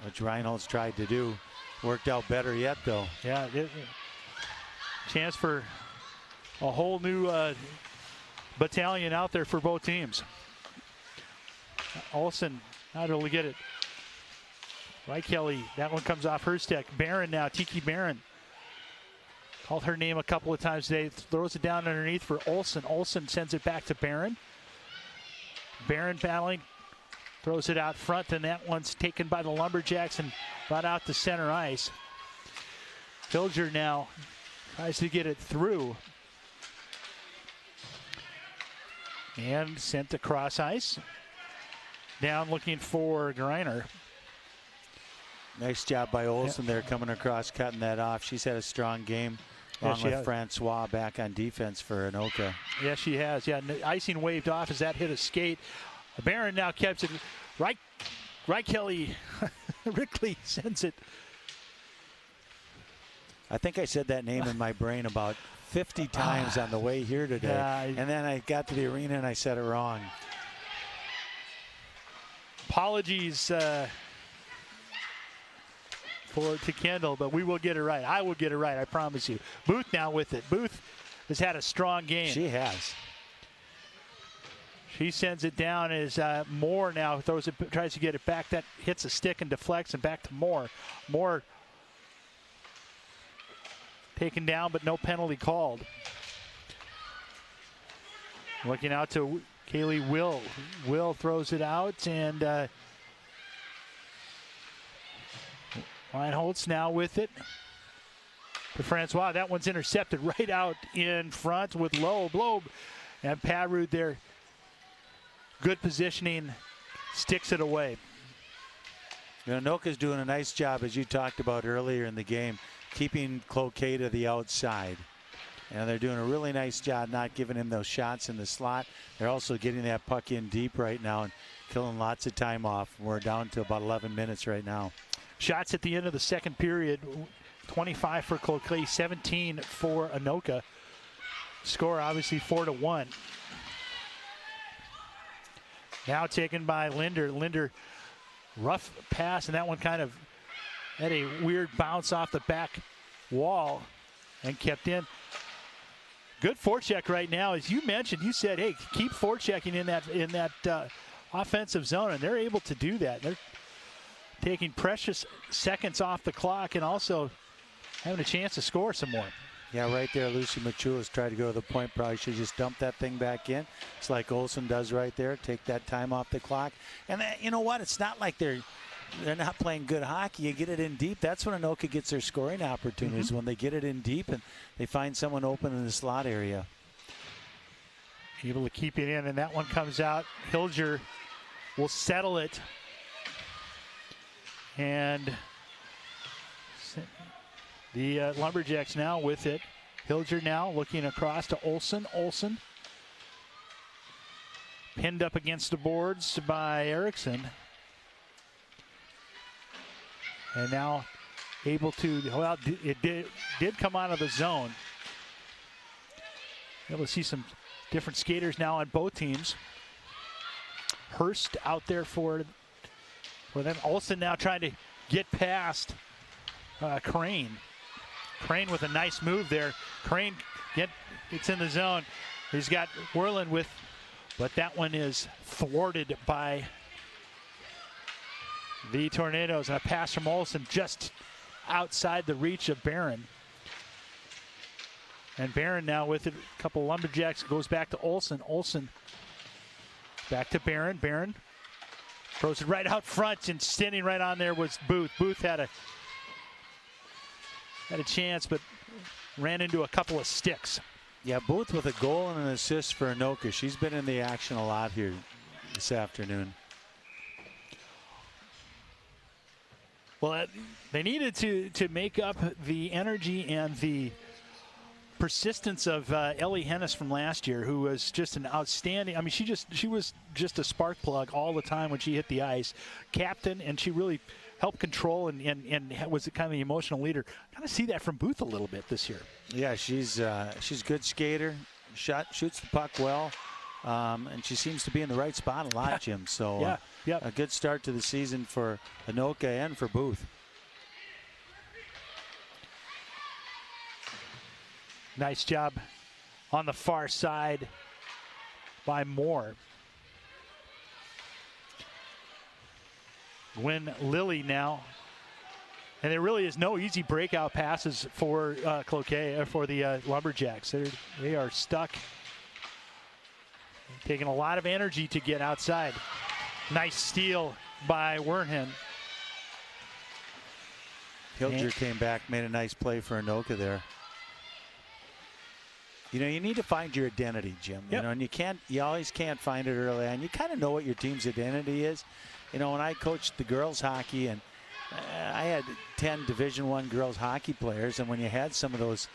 Speaker 4: which Reinhold's tried to do. Worked out better yet, though.
Speaker 1: Yeah, chance for a whole new battalion out there for both teams. Olsen not able to get it. Right, Kelly. That one comes off her stick. Barron now, Tiki Barron. Called her name a couple of times today. Throws it down underneath for Olsen. Olsen sends it back to Barron. Barron battling. Throws it out front, and that one's taken by the Lumberjacks and brought out to center ice. Hilger now tries to get it through. And sent across ice. Down looking for Greiner.
Speaker 4: Nice job by Olsen there coming across, cutting that off. She's had a strong game. Along with Francois back on defense for Anoka.
Speaker 1: Yeah, she has. Yeah, icing waved off as that hit a skate. Barron now kept it right. Kelly. Rickley sends it.
Speaker 4: I think I said that name in my brain about 50 times on the way here today. And then I got to the arena and I said it wrong.
Speaker 1: Apologies to Kendall, but we will get it right. I will get it right, I promise you. Booth now with it. Booth has had a strong game.
Speaker 4: She has.
Speaker 1: She sends it down as Moore now throws it, tries to get it back. That hits a stick and deflects, and back to Moore. Moore taken down, but no penalty called. Looking out to Kaylee Will. Will throws it out, and Ryan Holtz now with it. To Francois, that one's intercepted right out in front with Loeb. And Parud there, good positioning, sticks it away.
Speaker 4: Anoka's doing a nice job, as you talked about earlier in the game, keeping Cloquet to the outside. And they're doing a really nice job not giving him those shots in the slot. They're also getting that puck in deep right now and killing lots of time off. We're down to about 11 minutes right now.
Speaker 1: Shots at the end of the second period. 25 for Cloquet, 17 for Anoka. Score obviously 4-1. Now taken by Linder. Linder, rough pass, and that one kind of had a weird bounce off the back wall and kept in. Good forecheck right now. As you mentioned, you said, hey, keep forechecking in that offensive zone, and they're able to do that. They're taking precious seconds off the clock and also having a chance to score some more.
Speaker 4: Yeah, right there, Lucy Machulas tried to go to the point. Probably should just dump that thing back in. It's like Olsen does right there. Take that time off the clock. And you know what? It's not like they're not playing good hockey. You get it in deep. That's when Anoka gets their scoring opportunities, when they get it in deep and they find someone open in the slot area.
Speaker 1: Able to keep it in, and that one comes out. Hilger will settle it. And the Lumberjacks now with it. Hilger now looking across to Olsen. Olsen pinned up against the boards by Erickson. And now able to, well, it did come out of the zone. Able to see some different skaters now on both teams. Hurst out there for them. Olsen now trying to get past Crane. Crane with a nice move there. Crane, it's in the zone. He's got Werlin with, but that one is thwarted by the Tornadoes. And a pass from Olsen just outside the reach of Barron. And Barron now with it. A couple Lumberjacks, goes back to Olsen. Olsen back to Barron. Barron throws it right out front, and standing right on there was Booth. Booth had a chance, but ran into a couple of sticks.
Speaker 4: Yeah, Booth with a goal and an assist for Anoka. She's been in the action a lot here this afternoon.
Speaker 1: Well, they needed to make up the energy and the persistence of Ellie Hennis from last year, who was just an outstanding, I mean, she was just a spark plug all the time when she hit the ice. Captain, and she really helped control and was kind of the emotional leader. Kind of see that from Booth a little bit this year.
Speaker 4: Yeah, she's a good skater. Shoots the puck well, and she seems to be in the right spot a lot, Jim. So a good start to the season for Anoka and for Booth.
Speaker 1: Nice job on the far side by Moore. Gwen Lilly now. And there really is no easy breakout passes for Cloquet, for the Lumberjacks. They are stuck. Taking a lot of energy to get outside. Nice steal by Wernhen.
Speaker 4: Hilger came back, made a nice play for Anoka there. You know, you need to find your identity, Jim.
Speaker 1: Yep.
Speaker 4: You know, and you always can't find it early on. You kind of know what your team's identity is. You know, when I coached the girls hockey, and I had 10 Division I girls hockey players, and when you had some of those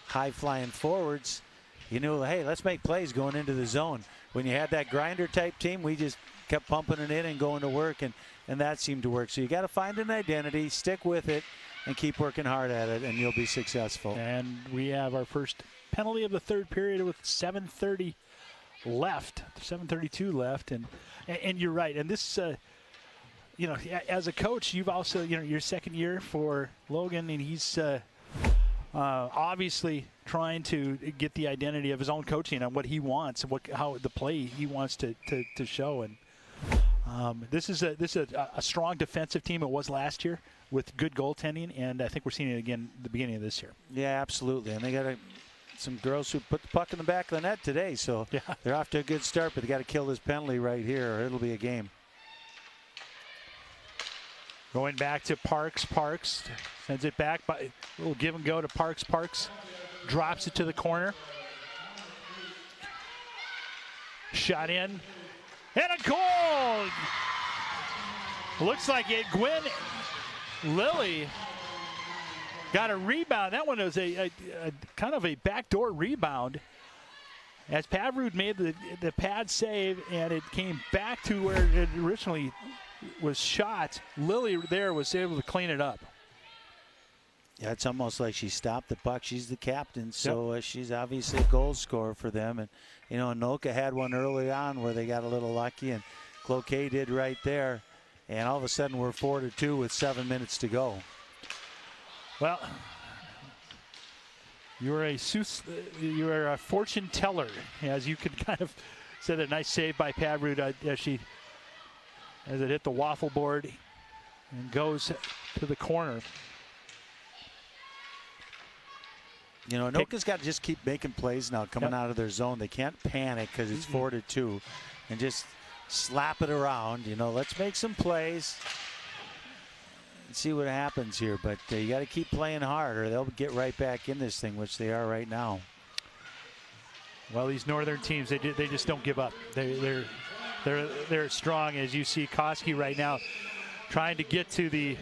Speaker 4: high-flying forwards, you knew, hey, let's make plays going into the zone. When you had that grinder-type team, we just kept pumping it in and going to work, and that seemed to work. So you got to find an identity, stick with it, and keep working hard at it, and you'll be successful.
Speaker 1: And we have our first penalty of the third period with 7:30 left, 7:32 left, and you're right. And this, you know, as a coach, you've also, you know, your second year for Logan, and he's obviously trying to get the identity of his own coaching on what he wants, how the play he wants to show, and This is a strong defensive team. It was last year with good goaltending, and I think we're seeing it again at the beginning of this year.
Speaker 4: Yeah, absolutely. And they got some girls who put the puck in the back of the net today, so they're off to a good start, but they got to kill this penalty right here or it'll be a game.
Speaker 1: Going back to Parks. Parks sends it back. By a little give and go to Parks. Parks drops it to the corner. Shot in. And a goal! Looks like it. Gwen Lilly got a rebound. That one was a kind of a backdoor rebound as Pavrud made the pad save, and it came back to where it originally was shot. Lilly there was able to clean it up.
Speaker 4: Yeah, it's almost like she stopped the puck. She's the captain, so she's obviously a goal scorer for them. And, you know, Anoka had one early on where they got a little lucky, and Cloquet did right there. And all of a sudden we're 4-2 with 7 minutes to go.
Speaker 1: Well, you're a fortune teller, as you could kind of said. A nice save by Pavrud as it hit the waffle board and goes to the corner.
Speaker 4: You know, Anoka's got to just keep making plays now coming out of their zone. They can't panic because it's 4-2 and just slap it around. You know, let's make some plays and see what happens here. But you got to keep playing hard or they'll get right back in this thing, which they are right now.
Speaker 1: Well, these northern teams, they just don't give up. They're strong, as you see Koski right now trying to get to the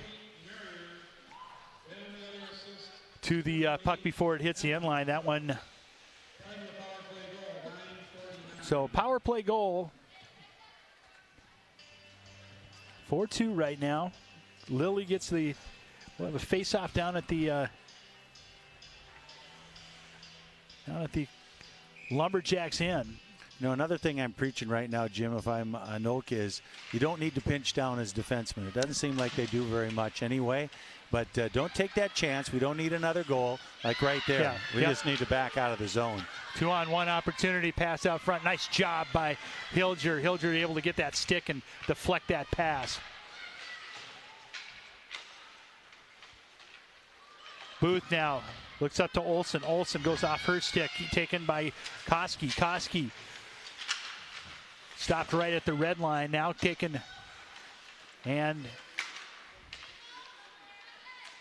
Speaker 1: puck before it hits the end line. That one. So power play goal. 4-2 right now. Lilly gets the face-off down at the Lumberjacks end.
Speaker 4: You know, another thing I'm preaching right now, Jim, if I'm Anoka, is you don't need to pinch down as defensemen. It doesn't seem like they do very much anyway. But don't take that chance. We don't need another goal like right there.
Speaker 1: Yeah,
Speaker 4: we just need to back out of the zone.
Speaker 1: 2-on-1 opportunity, pass out front. Nice job by Hilger. Hilger able to get that stick and deflect that pass. Booth now looks up to Olsen. Olsen goes off her stick, taken by Koski. Koski stopped right at the red line, now taken, and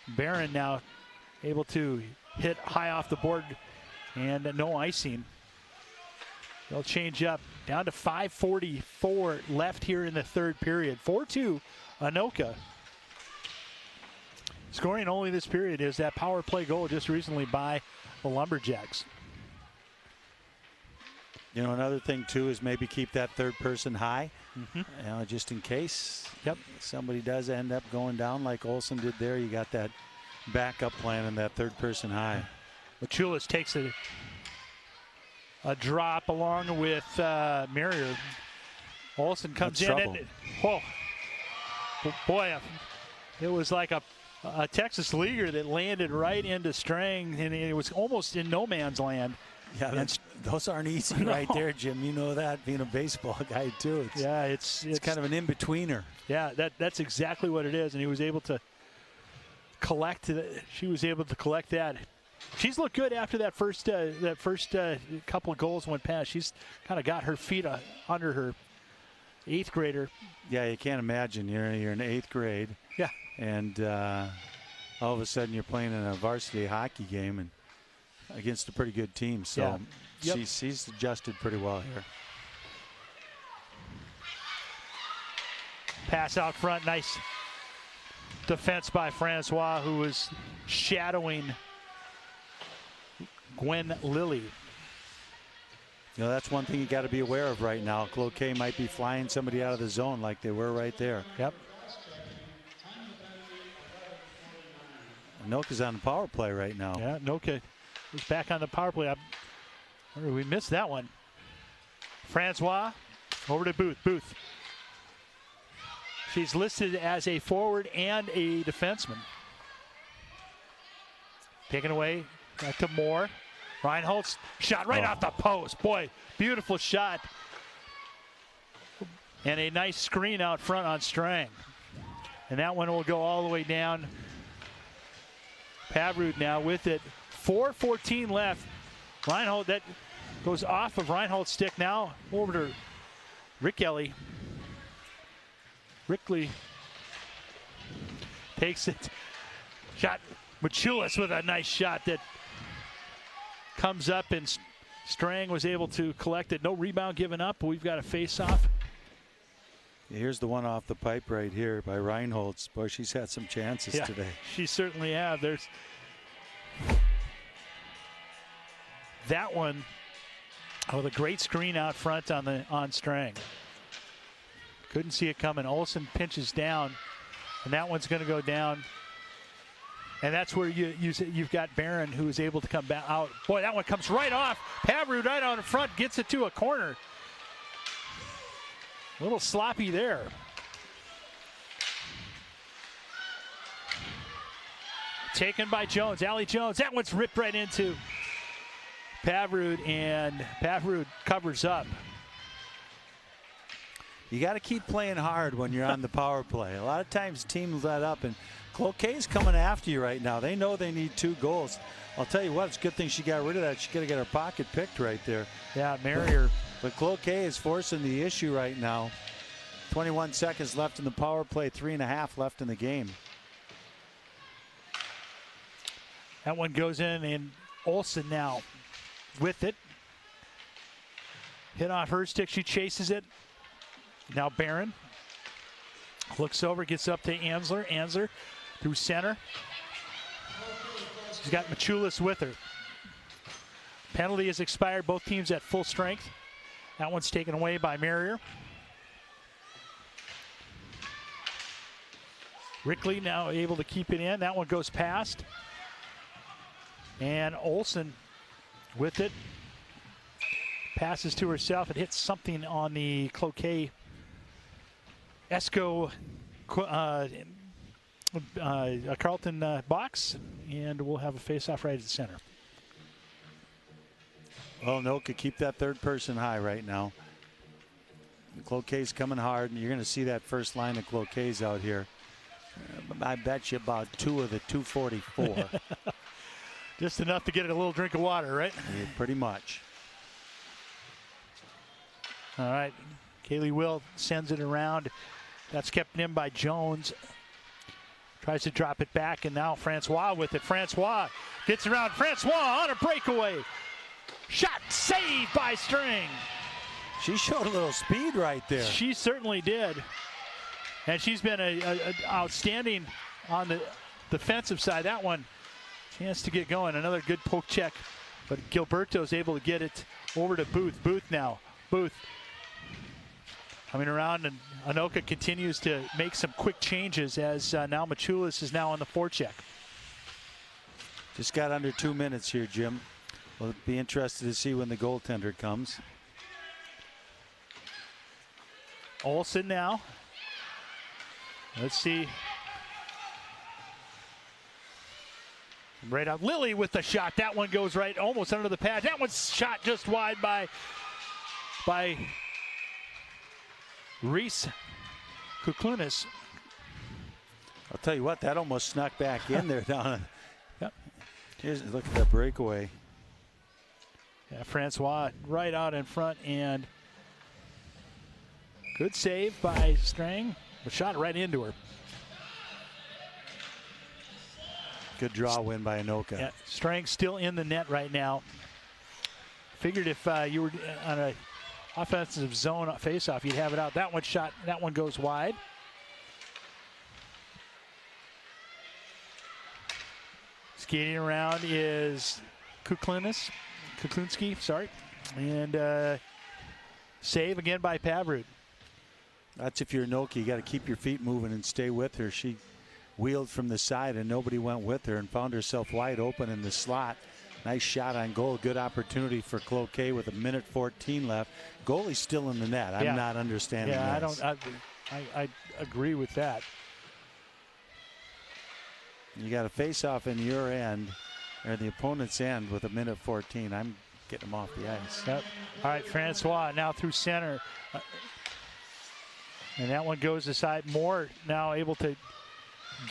Speaker 1: Barron now able to hit high off the board and no icing. They'll change up down to 5:44 left here in the third period. 4-2 Anoka. Scoring only this period is that power play goal just recently by the Lumberjacks.
Speaker 4: You know, another thing too is maybe keep that third person high, you know, just in case somebody does end up going down like Olsen did there. You got that backup plan in that third person high.
Speaker 1: Machulis takes a drop along with Merrier. Olsen comes in and boy, it was like a Texas leaguer that landed right into Strang, and it was almost in no man's land.
Speaker 4: Yeah, those aren't easy right there, Jim. You know that, being a baseball guy too. It's kind of an in-betweener.
Speaker 1: Yeah, that's exactly what it is, and he was able to collect. She was able to collect that. She's looked good after that first couple of goals went past. She's kind of got her feet under her. 8th grader.
Speaker 4: Yeah, you can't imagine. You're in 8th grade.
Speaker 1: Yeah.
Speaker 4: And all of a sudden you're playing in a varsity hockey game and against a pretty good team. So she's adjusted pretty well here.
Speaker 1: Pass out front. Nice defense by Francois, who was shadowing Gwen Lilly.
Speaker 4: You know, that's one thing you got to be aware of right now. Cloquet might be flying somebody out of the zone like they were right there.
Speaker 1: Yep.
Speaker 4: Anoka's on the power play right now.
Speaker 1: Yeah, Anoka is back on the power play. We missed that one. Francois over to Booth. Booth. She's listed as a forward and a defenseman. Taken away. Back to Moore. Reinholtz shot right off the post. Boy, beautiful shot. And a nice screen out front on Strang. And that one will go all the way down. Pavrud now with it. 4:14 left. Reinhold, that goes off of Reinhold's stick now over to Rickley. Rickley takes it. Shot. Machulis with a nice shot that comes up, and Strang was able to collect it. No rebound given up. We've got a face-off.
Speaker 4: Here's the one off the pipe right here by Reinholz. Boy, she's had some chances today.
Speaker 1: She certainly have. There's that one with a great screen out front on Strang. Couldn't see it coming. Olsen pinches down, and that one's going to go down. And that's where you've got Barron, who is able to come back out. Boy, that one comes right off. Pavrud right on the front, gets it to a corner. A little sloppy there. Taken by Jones, Allie Jones. That one's ripped right into Pavrud, and Pavrud covers up.
Speaker 4: You got to keep playing hard when you're on the power play. A lot of times teams let up, and Cloquet's coming after you right now. They know they need 2 goals. I'll tell you what, it's a good thing she got rid of that. She could have got her pocket picked right there.
Speaker 1: Yeah, Marrier.
Speaker 4: But Cloquet is forcing the issue right now. 21 seconds left in the power play, 3.5 left in the game.
Speaker 1: That one goes in, and Olsen now with it. Hit off her stick, she chases it. Now Barron looks over, gets up to Ansler. Ansler through center. She's got Machulis with her. Penalty has expired. Both teams at full strength. That one's taken away by Marrier. Rickley now able to keep it in. That one goes past. And Olsen with it. Passes to herself. It hits something on the Cloquet Esko Carlton box, and we'll have a face-off right at the center.
Speaker 4: Well, Anoka, keep that third person high right now. Cloquet's coming hard, and you're going to see that first line of Cloquet's out here. I bet you about 2 of the 244.
Speaker 1: Just enough to get a little drink of water, right?
Speaker 4: Yeah, pretty much.
Speaker 1: All right, Kaylee Will sends it around. That's kept in by Jones. Tries to drop it back, and now Francois with it. Francois gets around. Francois on a breakaway. Shot saved by Strang.
Speaker 4: She showed a little speed right there.
Speaker 1: She certainly did. And she's been a outstanding on the defensive side. That one, chance to get going. Another good poke check, but Gilberto's able to get it over to Booth. Booth now. Booth coming around, and Anoka continues to make some quick changes as now Machulis is now on the forecheck.
Speaker 4: Just got under 2 minutes here, Jim. We'll be interested to see when the goaltender comes.
Speaker 1: Olsen now. Let's see. Right out. Lilly with the shot. That one goes right almost under the pad. That one's shot just wide by Reese Kuklunis.
Speaker 4: I'll tell you what, that almost snuck back in there down.
Speaker 1: Yep.
Speaker 4: Here's look at that breakaway.
Speaker 1: Yeah, Francois right out in front, and good save by Strang. The shot right into her.
Speaker 4: Good draw win by Anoka.
Speaker 1: Yeah, Strang still in the net right now. Figured if you were on a offensive zone face-off, you'd have it out. That one shot, that one goes wide. Skating around is Kuklinski, sorry. And save again by Pavrud.
Speaker 4: That's if you're Anoka, you got to keep your feet moving and stay with her. She wheeled from the side and nobody went with her and found herself wide open in the slot. Nice shot on goal. Good opportunity for Cloquet with 1:14 left. Goalie's still in the net. I'm not understanding this.
Speaker 1: I agree with that.
Speaker 4: You got a face-off in your end, or the opponent's end, with 1:14. I'm getting them off the ice.
Speaker 1: Yep. All right, Francois now through center. And that one goes aside. Moore now able to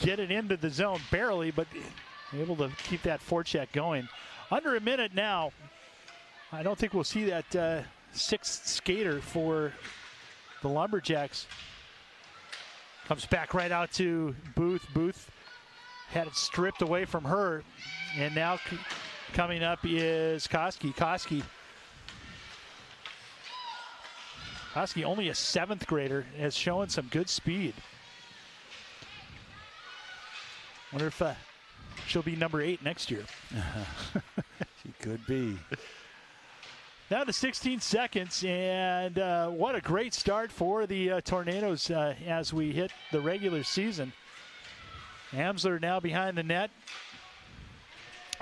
Speaker 1: get it into the zone barely, but able to keep that forecheck going. Under a minute now. I don't think we'll see that sixth skater for the Lumberjacks. Comes back right out to Booth. Booth had it stripped away from her. And now coming up is Koski. Koski, only a 7th grader, has shown some good speed. Wonder if she'll be number 8 next year.
Speaker 4: She could be.
Speaker 1: Now to 16 seconds, and what a great start for the Tornadoes as we hit the regular season. Amsler now behind the net,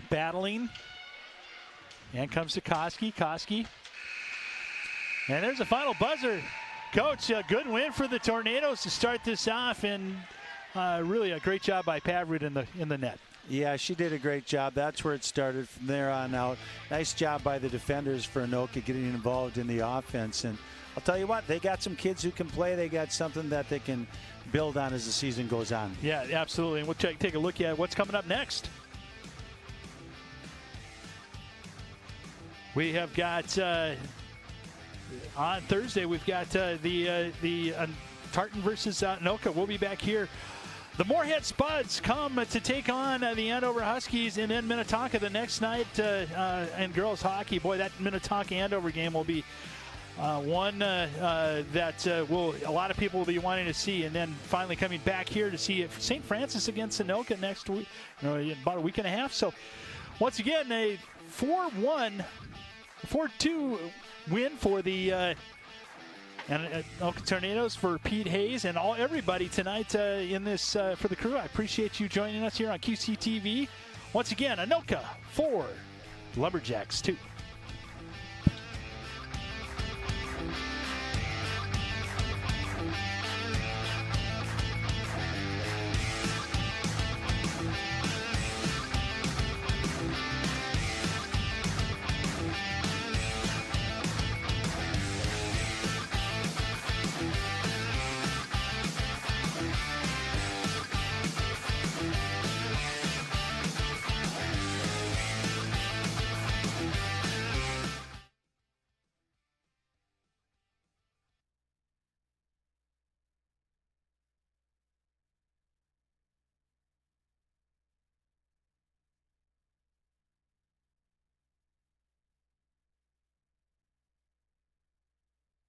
Speaker 1: battling, and comes to Koski. Koski, and there's a final buzzer. Coach, a good win for the Tornadoes to start this off, and really a great job by Pavrud in the net.
Speaker 4: Yeah, she did a great job. That's where it started from there on out. Nice job by the defenders for Anoka getting involved in the offense. And I'll tell you what, they got some kids who can play. They got something that they can build on as the season goes on.
Speaker 1: Yeah, absolutely. And we'll take a look at what's coming up next. We have got, on Thursday, we've got the Tartan versus Anoka. We'll be back here. The Moorhead Spuds come to take on the Andover Huskies, and then Minnetonka the next night in girls hockey. Boy, that Minnetonka-Andover game will be one that a lot of people will be wanting to see. And then finally coming back here to see if St. Francis against Anoka next week, about a week and a half. So once again, a 4-2 win for the Anoka Tornadoes for Pete Hayes and everybody tonight in this for the crew. I appreciate you joining us here on QCTV. Once again, Anoka 4, Lumberjacks 2.